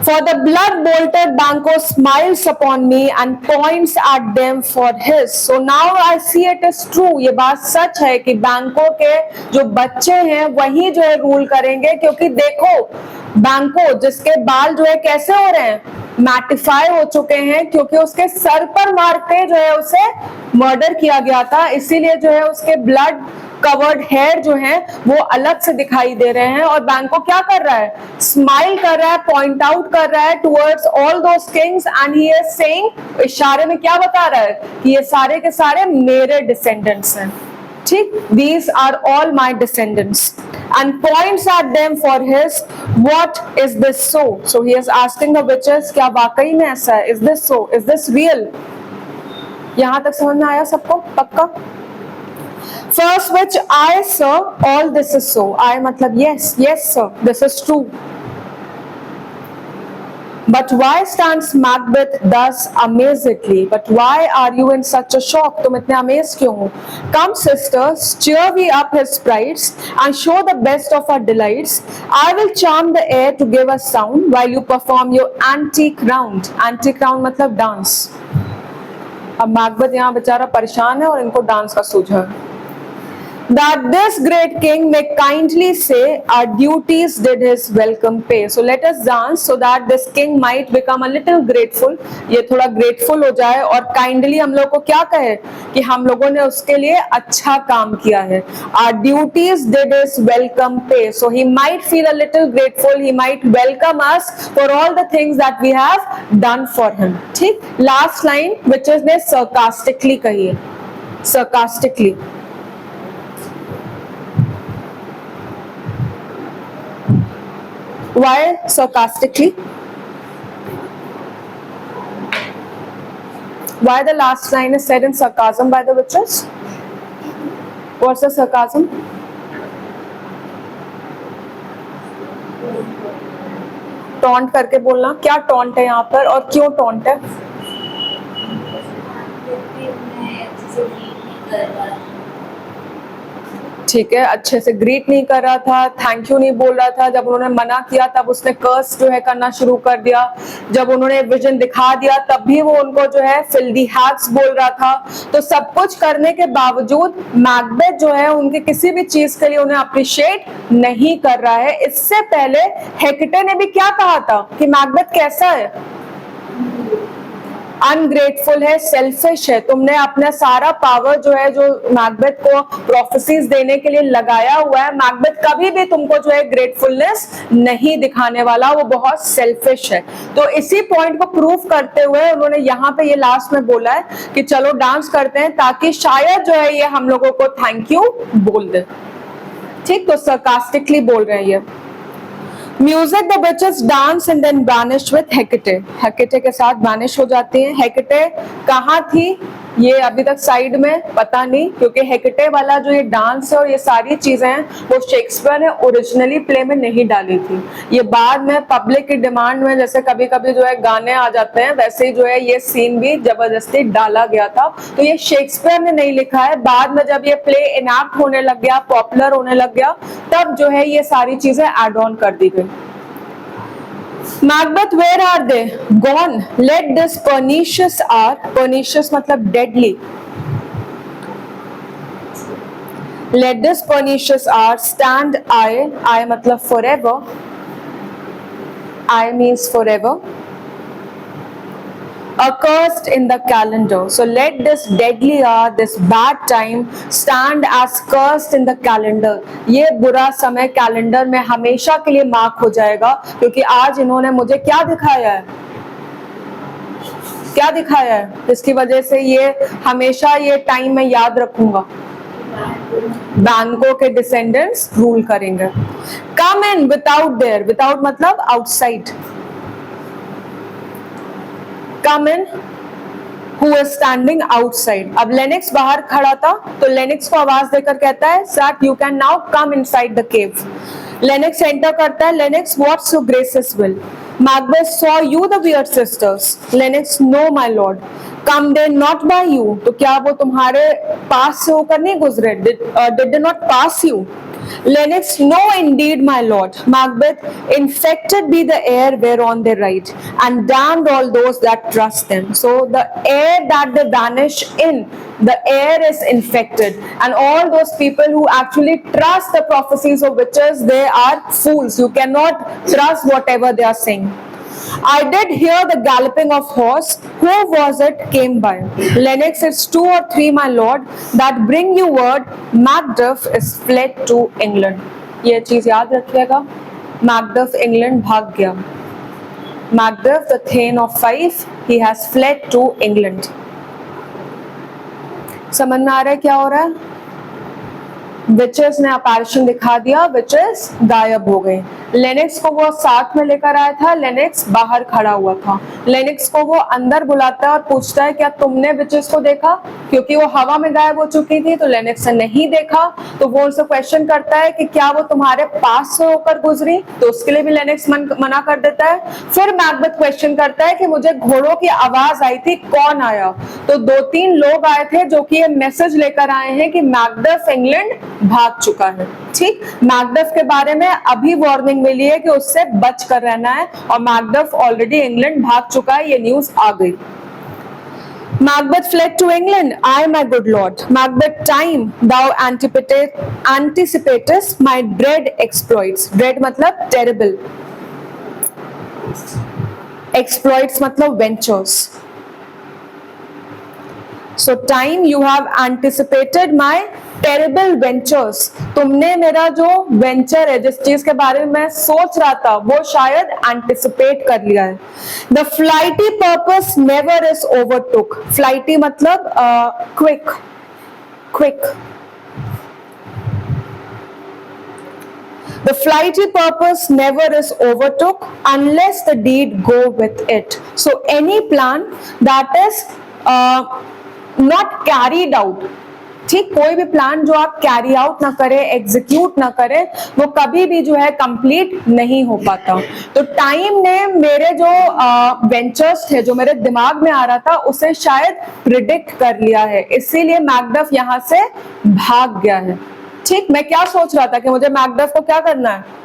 A: For the blood bolted Banquo smiles upon me and points at them for his. So now I see it is true. ये बात सच है कि बैंको के जो बच्चे हैं वही जो है रूल करेंगे, क्योंकि देखो बैंको जिसके बाल जो है कैसे हो रहे हैं, मैटिफाई हो चुके हैं, क्योंकि उसके सर पर मार के जो है उसे मर्डर किया गया था, इसीलिए जो है उसके ब्लड कवर्ड हेयर जो है वो अलग से दिखाई दे रहे हैं, और बैंको क्या कर रहा है, स्माइल कर रहा है, पॉइंट आउट कर रहा है towards all those Kings, and he is saying, इशारे में क्या बता रहा है कि ये सारे के सारे मेरे डिसेंडेंट्स हैं, ठीक, these are all my descendants, and points at them for his, what is this so? So he is asking the witches, क्या वाकई में ऐसा है, is this so, is this real? यहां तक समझ में आया सबको पक्का? First witch, I sir, all this is so. I मतलब yes, yes sir, this is true. But why stands Macbeth thus amazedly? But why are you in such a shock? तुम इतने amazed क्यों हो? Come sisters, cheer we up his sprites and show the best of our delights. I will charm the air to give us sound while you perform your antique round. Antique round मतलब dance. अब Macbeth यहाँ बेचारा परेशान है और इनको dance का सूझा है. That this great king may kindly say our duties did his welcome pay. So let us dance so that this king might become a little grateful. ये थोड़ा grateful हो जाए और kindly हम लोग को क्या कहे कि हम लोगों ने उसके लिए अच्छा काम किया है. Our duties did his welcome pay. So he might feel a little grateful. He might welcome us for all the things that we have done for him. ठीक. Last line witches ने sarcastically कही है. Sarcastically. Why sarcastically? Why the last line is said in sarcasm by the witches? What's the sarcasm? Taunt करके बोलना. क्या taunt है यहाँ पर और क्यों taunt है? ठीक है, अच्छे से ग्रीट नहीं कर रहा था, थैंक यू नहीं बोल रहा था. जब उन्होंने मना किया तब उसने कर्स जो है करना शुरू कर दिया. जब उन्होंने विजन दिखा दिया तब भी वो उनको जो है फिल्दी हैट्स बोल रहा था. तो सब कुछ करने के बावजूद मैकबेथ जो है उनकी किसी भी चीज के लिए उन्हें अप्रिशिएट नहीं कर रहा है. इससे पहले हेक्टे ने भी क्या कहा था कि मैकबेथ कैसा है, अनग्रेटफुल है, सेल्फिश है. तुमने अपना सारा पावर जो है जो मैकबेथ को प्रोफेसीज देने के लिए लगाया हुआ है, मैकबेथ कभी भी तुमको जो है ग्रेटफुलनेस नहीं दिखाने वाला, वो बहुत सेल्फिश है. तो इसी पॉइंट को प्रूव करते हुए उन्होंने यहाँ पे ये लास्ट में बोला है कि चलो डांस करते हैं ताकि शायद जो है ये हम लोगों को थैंक यू बोल दे. ठीक, तो sarcastically बोल रहे हैं ये. Music, the witches dance and then vanish with Hecate. Hecate के साथ vanish हो जाती हैं. Hecate कहाँ थी ये अभी तक साइड में पता नहीं, क्योंकि हेक्टे वाला जो ये डांस है और ये सारी चीजें हैं वो शेक्सपियर ने ओरिजिनली प्ले में नहीं डाली थी. ये बाद में पब्लिक की डिमांड में, जैसे कभी कभी जो है गाने आ जाते हैं, वैसे ही जो है ये सीन भी जबरदस्ती डाला गया था. तो ये शेक्सपियर ने नहीं लिखा है. बाद में जब ये प्ले इनैक्ट होने लग गया, पॉपुलर होने लग गया, तब जो है ये सारी चीजें एड ऑन कर दी गई. Macbeth, where are they? Gone. Let this pernicious hour, pernicious मतलब deadly. Let this pernicious hour stand I मतलब forever. I means forever. Accursed in the calendar. So let this deadly hour, this bad time stand as cursed in the calendar. ये बुरा समय calendar में हमेशा के लिए mark हो जाएगा, क्योंकि आज इन्होंने मुझे क्या दिखाया है, क्या दिखाया है, इसकी वजह से ये हमेशा ये टाइम में याद रखूंगा. बैंको के डिसेंडेंट्स रूल करेंगे. कम इन विदाउट देयर, विदाउट मतलब outside. Come in, who is standing outside. अब लेनिक्स बाहर खड़ा था तो लेनिक्स को आवाज देकर कहता है that you can now come inside the cave. Linux enter करता है. Linux, what's your grace's will? Macbeth saw you the weird sisters. Lennox, no my lord. Come they not by you. तो क्या वो तुम्हारे पास से होकर नहीं गुजरे? Did they not pass you? Lennox, no indeed my lord. Macbeth, infected be the air whereon they ride, and damned all those that trust them. So the air that they vanish in, the air is infected, and all those people who actually trust the prophecies of witches, they are fools. You cannot trust whatever they are saying. I did hear the galloping of horse. Who was it came by? Lennox, it's 2 or 3, my lord, that bring you word. Macduff is fled to England. ये चीज याद रखिएगा. Macduff England भाग गया. Macduff, the Thane of Fife, he has fled to England. समझ में आ रहा है क्या हो रहा है? विचेस ने अपैरिशन दिखा दिया, विचेस गायब हो गए. लेनिक्स को वो साथ में लेकर आया था, लेनिक्स बाहर खड़ा हुआ था. लेनिक्स को वो अंदर बुलाता है और पूछता है क्या तुमने विचेस को देखा, क्योंकि वो हवा में गायब हो चुकी थी. तो लेनिक्स ने नहीं देखा. तो वो उनसे क्वेश्चन करता है कि क्या वो तुम्हारे पास से होकर गुजरी, तो उसके लिए भी लेनिक्स मना कर देता है. फिर मैकबेथ क्वेश्चन करता है कि मुझे घोड़ों की आवाज आई थी, कौन आया. तो 2-3 लोग आए थे जो कि ये मैसेज लेकर आए हैं कि मैकडफ इंग्लैंड भाग चुका है. ठीक, मैकडफ के बारे में अभी वार्निंग मिली है कि उससे बच कर रहना है, और मैकडफ ऑलरेडी इंग्लैंड भाग चुका है, ये न्यूज आ गई. Macbeth fled to England. I, my good lord. Macbeth, time thou anticipatest my dread exploits. Dread मतलब terrible. Exploits मतलब ventures. So time you have anticipated my terrible ventures. तुमने मेरा जो वेंचर है, जिस चीज के बारे में मैं सोच रहा था, वो शायद एंटिसिपेट कर लिया है. The flighty purpose never is overtook. Flighty मतलब quick. The flighty purpose never is overtook unless the deed go with it. So any plan that is not carried out, ठीक, कोई भी प्लान जो आप कैरी आउट ना करें, execute ना करें, वो कभी भी जो है कंप्लीट नहीं हो पाता. तो टाइम ने मेरे जो वेंचर्स थे, जो मेरे दिमाग में आ रहा था, उसे शायद प्रिडिक्ट कर लिया है, इसीलिए मैकडफ यहां से भाग गया है. ठीक, मैं क्या सोच रहा था कि मुझे मैकडफ को क्या करना है,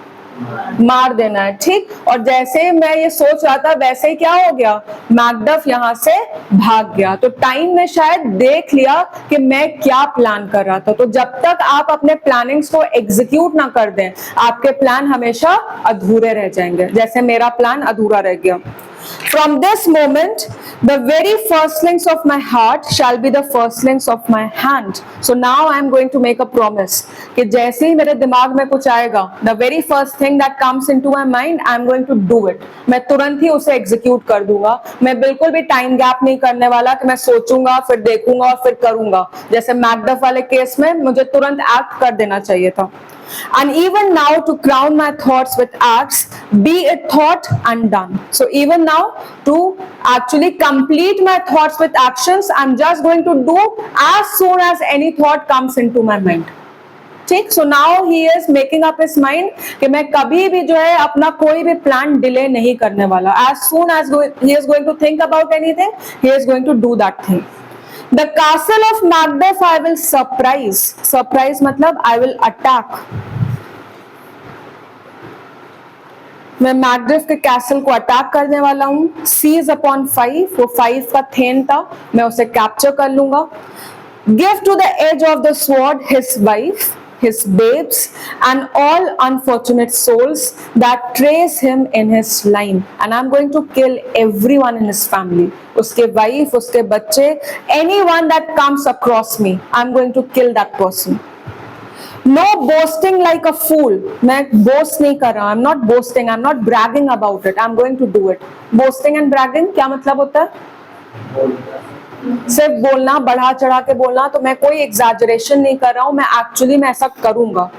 A: मार देना है. ठीक, और जैसे ही मैं ये सोच रहा था, वैसे ही क्या हो गया, मैकडफ यहां से भाग गया. तो टाइम ने शायद देख लिया कि मैं क्या प्लान कर रहा था. तो जब तक आप अपने प्लानिंग्स को एग्जीक्यूट ना कर दें, आपके प्लान हमेशा अधूरे रह जाएंगे, जैसे मेरा प्लान अधूरा रह गया. From this moment, the very firstlings of my heart shall be the firstlings of my hand. So now I am going to make a promise कि जैसे ही मेरे दिमाग में कुछ आएगा, the very first thing that comes into my mind, I am going to do it. मैं तुरंत ही उसे execute कर दूंगा. मैं बिल्कुल भी टाइम गैप नहीं करने वाला कि मैं सोचूंगा, फिर देखूंगा और फिर करूंगा. जैसे मैकडफ वाले केस में मुझे तुरंत एक्ट कर देना चाहिए था. And even now, to crown my thoughts with acts, be it thought and done. So even now, to actually complete my thoughts with actions, I'm just going to do as soon as any thought comes into my mind. ठीक, so now he is making up his mind कि मैं कभी भी जो है अपना कोई भी प्लान डिले नहीं करने वाला. As soon as he is going to think about anything, he is going to do that thing. The castle of Macbeth I will surprise. Surprise मतलब I will attack. मैं मैकबेथ के castle को attack करने वाला हूँ. Seize upon Fife, वो Fife का then था, मैं उसे कैप्चर कर लूंगा. Give to the edge of the sword his wife, his babes, and all unfortunate souls that trace him in his line. And I'm going to kill everyone in his family. उसके wife, उसके बच्चे, anyone that comes across me, I'm going to kill that person. No boasting like a fool. मैं boast नहीं कर रहा. I'm not boasting. I'm not bragging about it. I'm going to do it. Boasting and bragging क्या मतलब होता है? सिर्फ बोलना, बढ़ा चढ़ा के बोलना. तो मैं कोई एग्जैजरेशन नहीं कर रहा हूं, मैं एक्चुअली मैं ऐसा करूंगा.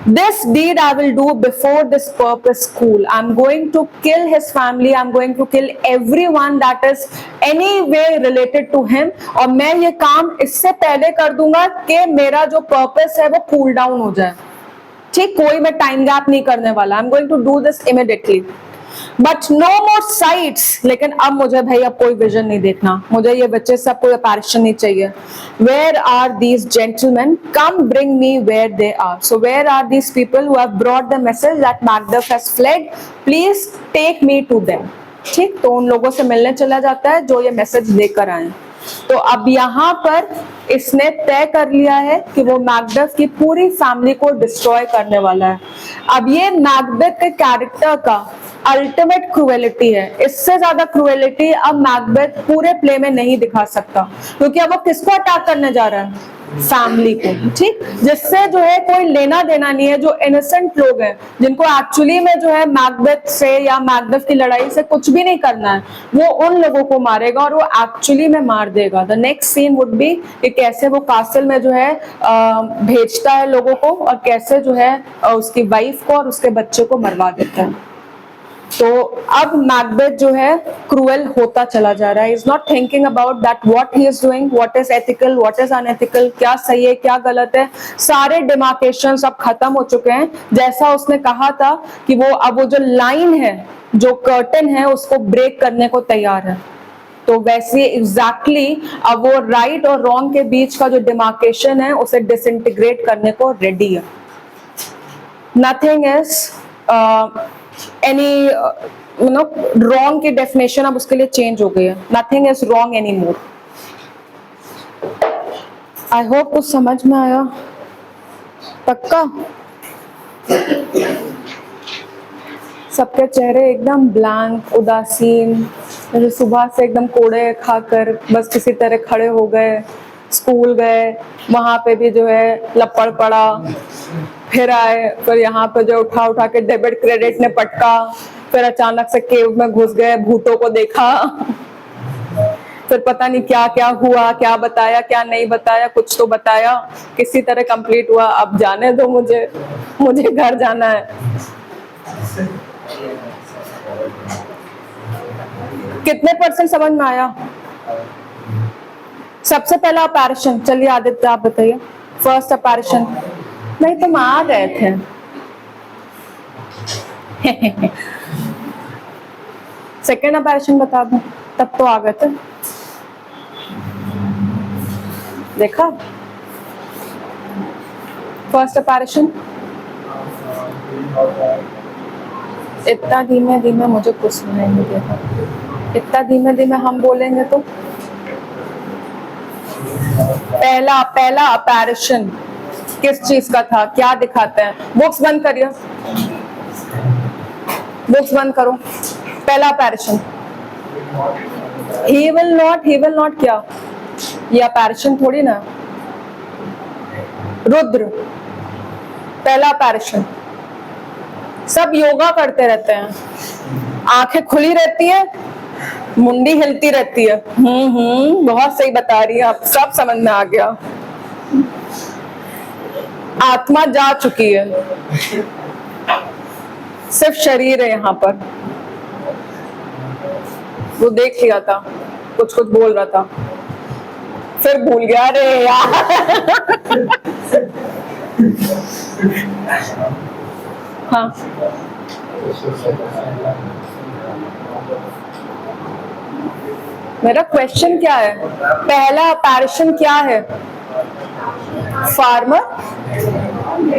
A: This deed I will do before this purpose cool. I'm going to kill his family. I'm going to kill everyone that is any way related to him. और मैं ये काम इससे पहले कर दूंगा कि मेरा जो पर्पस है वो कूल डाउन हो जाए. ठीक, कोई मैं टाइम गैप नहीं करने वाला. I'm going to do this immediately. But no more sights. लेकिन अब मुझे भाई अब कोई विजन नहीं देखना, मुझे ये बच्चे सब कोई apparition नहीं चाहिए. Where are these gentlemen? Come bring me where they are. So where are these people who have brought the message that Macduff has fled? Please take me to them. ठीक, तो उन लोगों से मिलने चला जाता है जो ये मैसेज लेकर आए. तो अब यहाँ पर इसने तय कर लिया है कि वो मैकबेथ की पूरी फैमिली को डिस्ट्रॉय करने वाला है. अब ये मैकबेथ के कैरेक्टर का अल्टीमेट क्रूएलिटी है। इससे ज्यादा क्रूएलिटी अब मैकबेथ पूरे प्ले में नहीं दिखा सकता, क्योंकि अब वो किसको अटैक करने जा रहा है? फैमिली को, ठीक, जिससे जो है कोई लेना देना नहीं है, जो इनोसेंट लोग हैं, जिनको एक्चुअली में जो है मैकबेथ से या मैकबेथ की लड़ाई से कुछ भी नहीं करना है, वो उन लोगों को मारेगा और वो एक्चुअली में मार देगा। The next scene would be कि कैसे वो कासल में जो है भेजता है लोगों को और कैसे जो है उसकी वाइफ को और उसके बच्चे को मरवा देता है। तो अब मैकबेथ जो है क्रूएल होता चला जा रहा है। Is not thinking about that what he is doing, what is ethical, what is unethical, क्या सही है क्या गलत है, सारे डिमार्केशंस अब खत्म हो चुके हैं। जैसा उसने कहा था कि वो अब वो जो लाइन है, जो कर्टन है, उसको ब्रेक करने को तैयार है। तो वैसे एग्जैक्टली अब वो राइट और रॉन्ग के बीच का जो डिमार्केशन है उसे डिसइंटीग्रेट करने को रेडी है। नथिंग इज एनी रॉन्ग की डेफिनेशन अब उसके लिए चेंज हो गई है। Nothing is wrong any more. I hope कुछ समझ में आया। पक्का? सबके चेहरे एकदम ब्लैंक, उदासीन, जैसे सुबह से एकदम कोड़े खाकर बस किसी तरह खड़े हो गए। स्कूल गए, वहां पे भी जो है लपड़ पड़ा, फिर आए, फिर यहाँ पे जो उठा उठा के डेबिट क्रेडिट ने पटका, फिर अचानक से केव में घुस गए, भूतों को देखा, फिर पता नहीं क्या क्या हुआ, क्या बताया क्या नहीं बताया, कुछ तो बताया, किसी तरह कंप्लीट हुआ। अब जाने दो, मुझे घर जाना है। कितने % समझ में आया? सबसे पहला अपैरिशन, चलिए आदित्य आप बताइए। फर्स्ट अपैरिशन, नहीं तुम आ गए थे। सेकेंड अपैरिशन बता दो, तब तो आ गए थे। देखा? फर्स्ट अपैरिशन इतना धीमे धीमे मुझे कुछ सुनाई नहीं देता। इतना धीमे धीमे हम बोलेंगे तो पहला अपैरिशन किस चीज का था, क्या दिखाते हैं? बुक्स बंद करिए, बुक्स बंद करो। पहला अपैरिशन, ही विल नॉट क्या? ये अपैरिशन थोड़ी ना। रुद्र, पहला अपैरिशन। सब योगा करते रहते हैं, आंखें खुली रहती है, मुंडी हिलती रहती है। बहुत सही बता रही है आप, सब समझ में आ गया। आत्मा जा चुकी है, सिर्फ शरीर है यहाँ पर। वो देख लिया था, कुछ कुछ बोल रहा था, फिर भूल गया। रे यार। हाँ, मेरा क्वेश्चन क्या है? पहला अपैरिशन क्या है? फार्मर,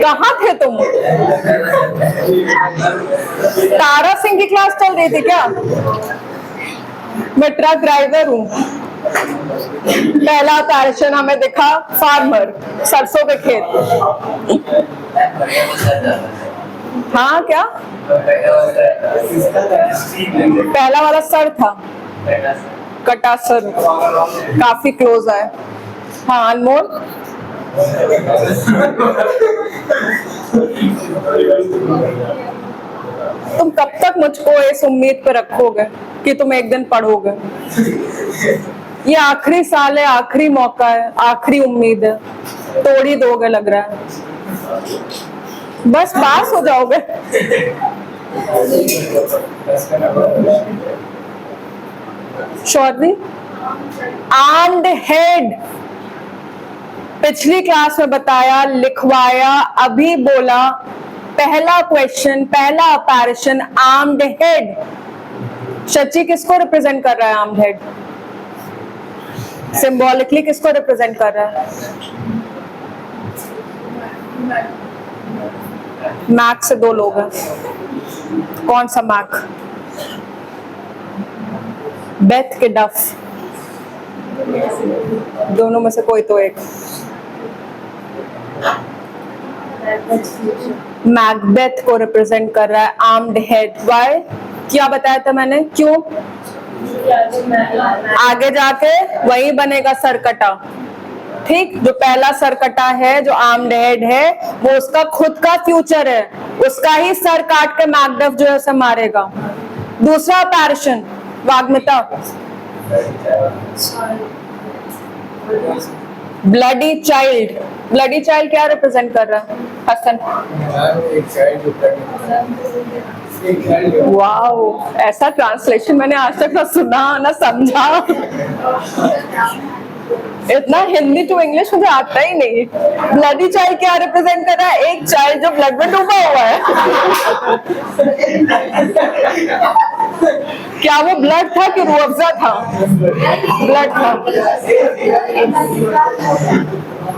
A: कहाँ थे तुम? तारा सिंह की क्लास चल रही थी क्या? मैं ट्रक ड्राइवर हूँ। पहला अपैरिशन हमें दिखा फार्मर, सरसों के खेत। हाँ क्या? पहला वाला सर था, कटा सर, काफी क्लोज है। हाँ अनमोल, तुम कब तक मुझको इस उम्मीद पे रखोगे कि तुम एक दिन पढ़ोगे? ये आखिरी साल है, आखिरी मौका है, आखिरी उम्मीद है, तोड़ ही दोगे लग रहा है। बस पास हो जाओगे। शौर्य, आर्म्ड हेड, पिछली क्लास में बताया, लिखवाया, अभी बोला। पहला क्वेश्चन, पहला अपैरिशन, आर्म्ड हेड। शची किसको रिप्रेजेंट कर रहा है? आर्म्ड हेड सिंबॉलिकली किसको रिप्रेजेंट कर रहा है? मैक से दो लोग हैं, कौन सा मैक? बेथ के डफ, दोनों में से कोई तो एक। मैकबेथ को रिप्रेजेंट कर रहा है आर्म्ड हेड। व्हाई? क्या बताया था मैंने, क्यों? आगे जाके वही बनेगा सरकटा, ठीक। जो पहला सरकटा है, जो आर्म्ड हेड है, वो उसका खुद का फ्यूचर है, उसका ही सर काट के मैकडफ जो है उसे मारेगा। दूसरा अपैरिशन, वाग्मिता। ब्लडी चाइल्ड, ब्लडी चाइल्ड क्या रिप्रेजेंट कर रहा है हसन? वाओ, ऐसा ट्रांसलेशन मैंने आज तक ना सुना ना समझा। इतना हिंदी टू इंग्लिश मुझे आता ही नहीं। ब्लडी चाइल्ड क्या रिप्रेजेंट कर रहा है? एक चाइल्ड जो ब्लड में डूबा हुआ है। क्या वो ब्लड था कि रूह अफ़ज़ा था? ब्लड था।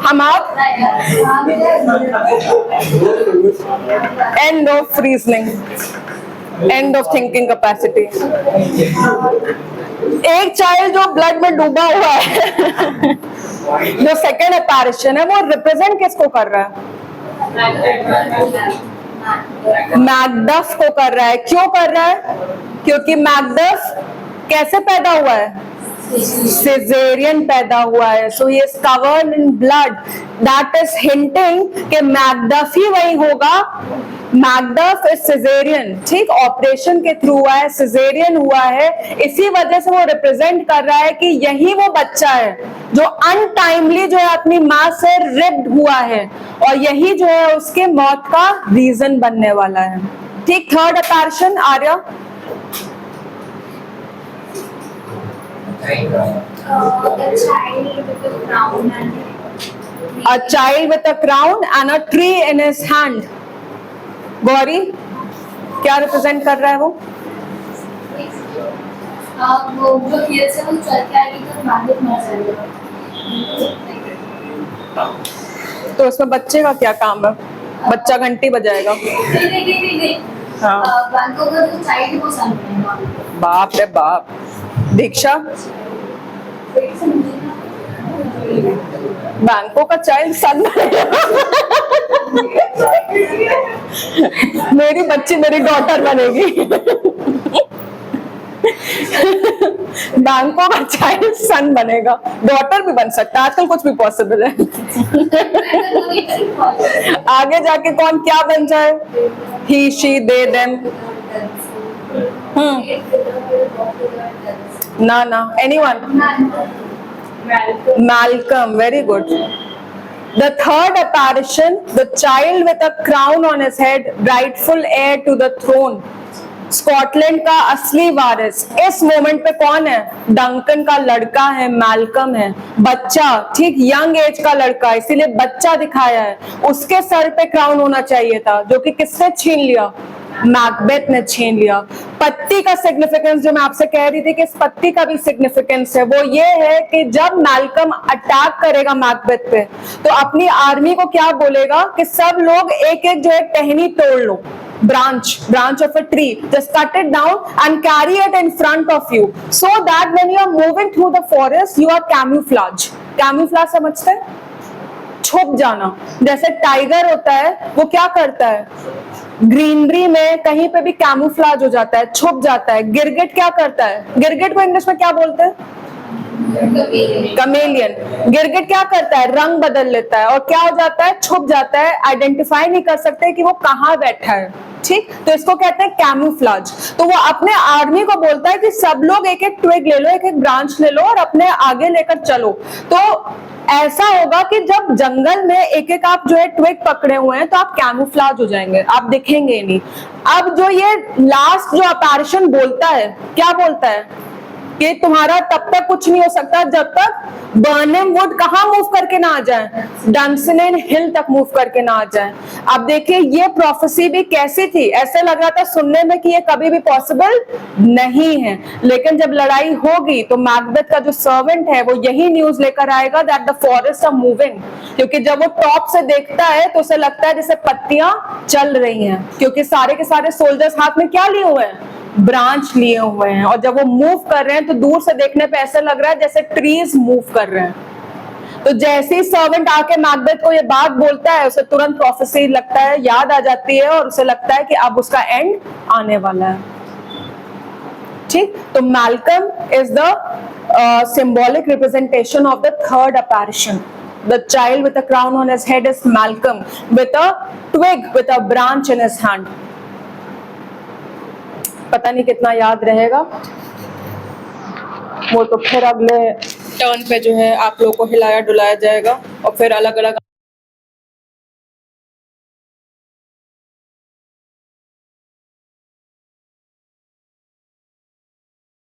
A: हम आप end of reasoning, end of thinking capacity. एक चाइल्ड जो ब्लड में डूबा हुआ है, जो सेकेंड अपैरिशन है, वो रिप्रेजेंट किसको कर रहा है? मैकडफ को कर रहा है। क्यों कर रहा है? क्योंकि मैकडफ कैसे पैदा हुआ है? सिजेरियन पैदा हुआ है। So he is covered in blood, that is hinting कि मैकडफ ही वही होगा। मैकडफ इज सिजेरियन, ठीक, ऑपरेशन के थ्रू हुआ है, सिजेरियन हुआ है, इसी वजह से वो रिप्रेजेंट कर रहा है कि यही वो बच्चा है जो अनटाइमली जो है अपनी माँ से रिप्ड हुआ है, और यही जो है उसके मौत का रीजन बनने वाला है, ठीक। थर्ड अपैरिशन, आर्या। A child with a crown and a tree in his hand. Gauri, क्या रिप्रेजेंट कर रहा है वो?
B: जो खेल से वो चल के आएगी तो मालिक मर जाएगा।
A: तो उसमें बच्चे का क्या काम है? बच्चा घंटी बजाएगा।
B: नहीं।
A: हाँ।
B: बैंकों का जो चाइल्ड है वो सन बनेगा।
A: बाप रे बाप। दीक्षा, बैंकों का चाइल्ड सन बनेगा। मेरी बच्ची मेरी डॉटर बनेगी। बैंकों का चाइल्ड सन बनेगा, डॉटर भी बन सकता है, आजकल कुछ भी पॉसिबल है। आगे जाके कौन क्या बन जाए? ही, शी, दे, देम। ना, anyone? Malcolm, very good. The third apparition, the child with a crown on his head, rightful heir to the throne. Scotland का असली वारिस इस मोमेंट पे कौन है? डंकन का लड़का है, मैल्कम है, बच्चा, ठीक, यंग एज का लड़का, इसीलिए बच्चा दिखाया है। उसके सर पे क्राउन होना चाहिए था, जो कि किसने छीन लिया? मैकबेथ ने छीन लिया। पत्ती का सिग्निफिकेंस जो मैं आपसे कह रही थी कि इस पत्ती का भी सिग्निफिकेंस है, वो ये है कि जब मैल्कम अटैक करेगा मैकबेथ पे, तो अपनी आर्मी को क्या बोलेगा कि सब लोग एक एक जो है टहनी तोड़ लो, branch of a tree, just cut it down and carry it in front of you, so that when you are moving through the forest you are camouflage समझते हैं? छुप जाना। जैसे टाइगर होता है, वो क्या करता है? ग्रीनरी में कहीं पे भी कैमोफ्लाज हो जाता है, छुप जाता है। गिरगिट क्या करता है? गिरगिट को इंग्लिश में क्या बोलते हैं? कमेलियन। गिरगिट क्या करता है? रंग बदल लेता है और क्या हो जाता है? छुप जाता है, आइडेंटिफाई नहीं कर सकते कि वो कहाँ बैठा है, ठीक। तो इसको कहते हैं कैमोफ्लाज। तो वो अपने आर्मी को बोलता है कि सब लोग एक एक ट्विग ले लो, एक एक ब्रांच ले लो और अपने आगे लेकर चलो। तो ऐसा होगा कि जब जंगल में एक एक आप जो है ट्विग पकड़े हुए हैं तो आप कैमोफ्लाज हो जाएंगे, आप दिखेंगे नहीं। अब जो ये लास्ट जो अपैरिशन बोलता है, क्या बोलता है? कि तुम्हारा तब तक कुछ नहीं हो सकता जब तक बर्नम वुड कहाँ मूव करके ना आ जाए? डंसनेन हिल तक मूव करके ना आ जाए। अब देखिए ये प्रोफेसी भी कैसी थी, ऐसे लग रहा था सुनने में कि ये कभी भी पॉसिबल नहीं है, लेकिन जब लड़ाई होगी तो मैकबेथ का जो सर्वेंट है वो यही न्यूज लेकर आएगा that the forest are moving, क्योंकि जब वो टॉप से देखता है तो उसे लगता है जैसे पत्तियां चल रही हैं, क्योंकि सारे के सारे सोल्जर्स हाथ में क्या लिए हुए हैं? ब्रांच लिए हुए हैं। और जब वो मूव कर रहे हैं तो दूर से देखने पे ऐसा लग रहा है जैसे ट्रीज मूव कर रहे हैं। तो जैसे ही सर्वेंट आके मैकबेथ को ये बात बोलता है, उसे तुरंत प्रोफेसी लगता है, याद आ जाती है और उसे लगता है कि अब उसका एंड आने वाला है। ठीक, तो Malcolm is the symbolic representation of the third apparition. The child with a crown on his head is Malcolm, with a twig, with a branch in his hand. पता नहीं कितना याद रहेगा, वो तो फिर अगले टर्न पे जो है आप लोगों को हिलाया डुलाया जाएगा और फिर अलग अलग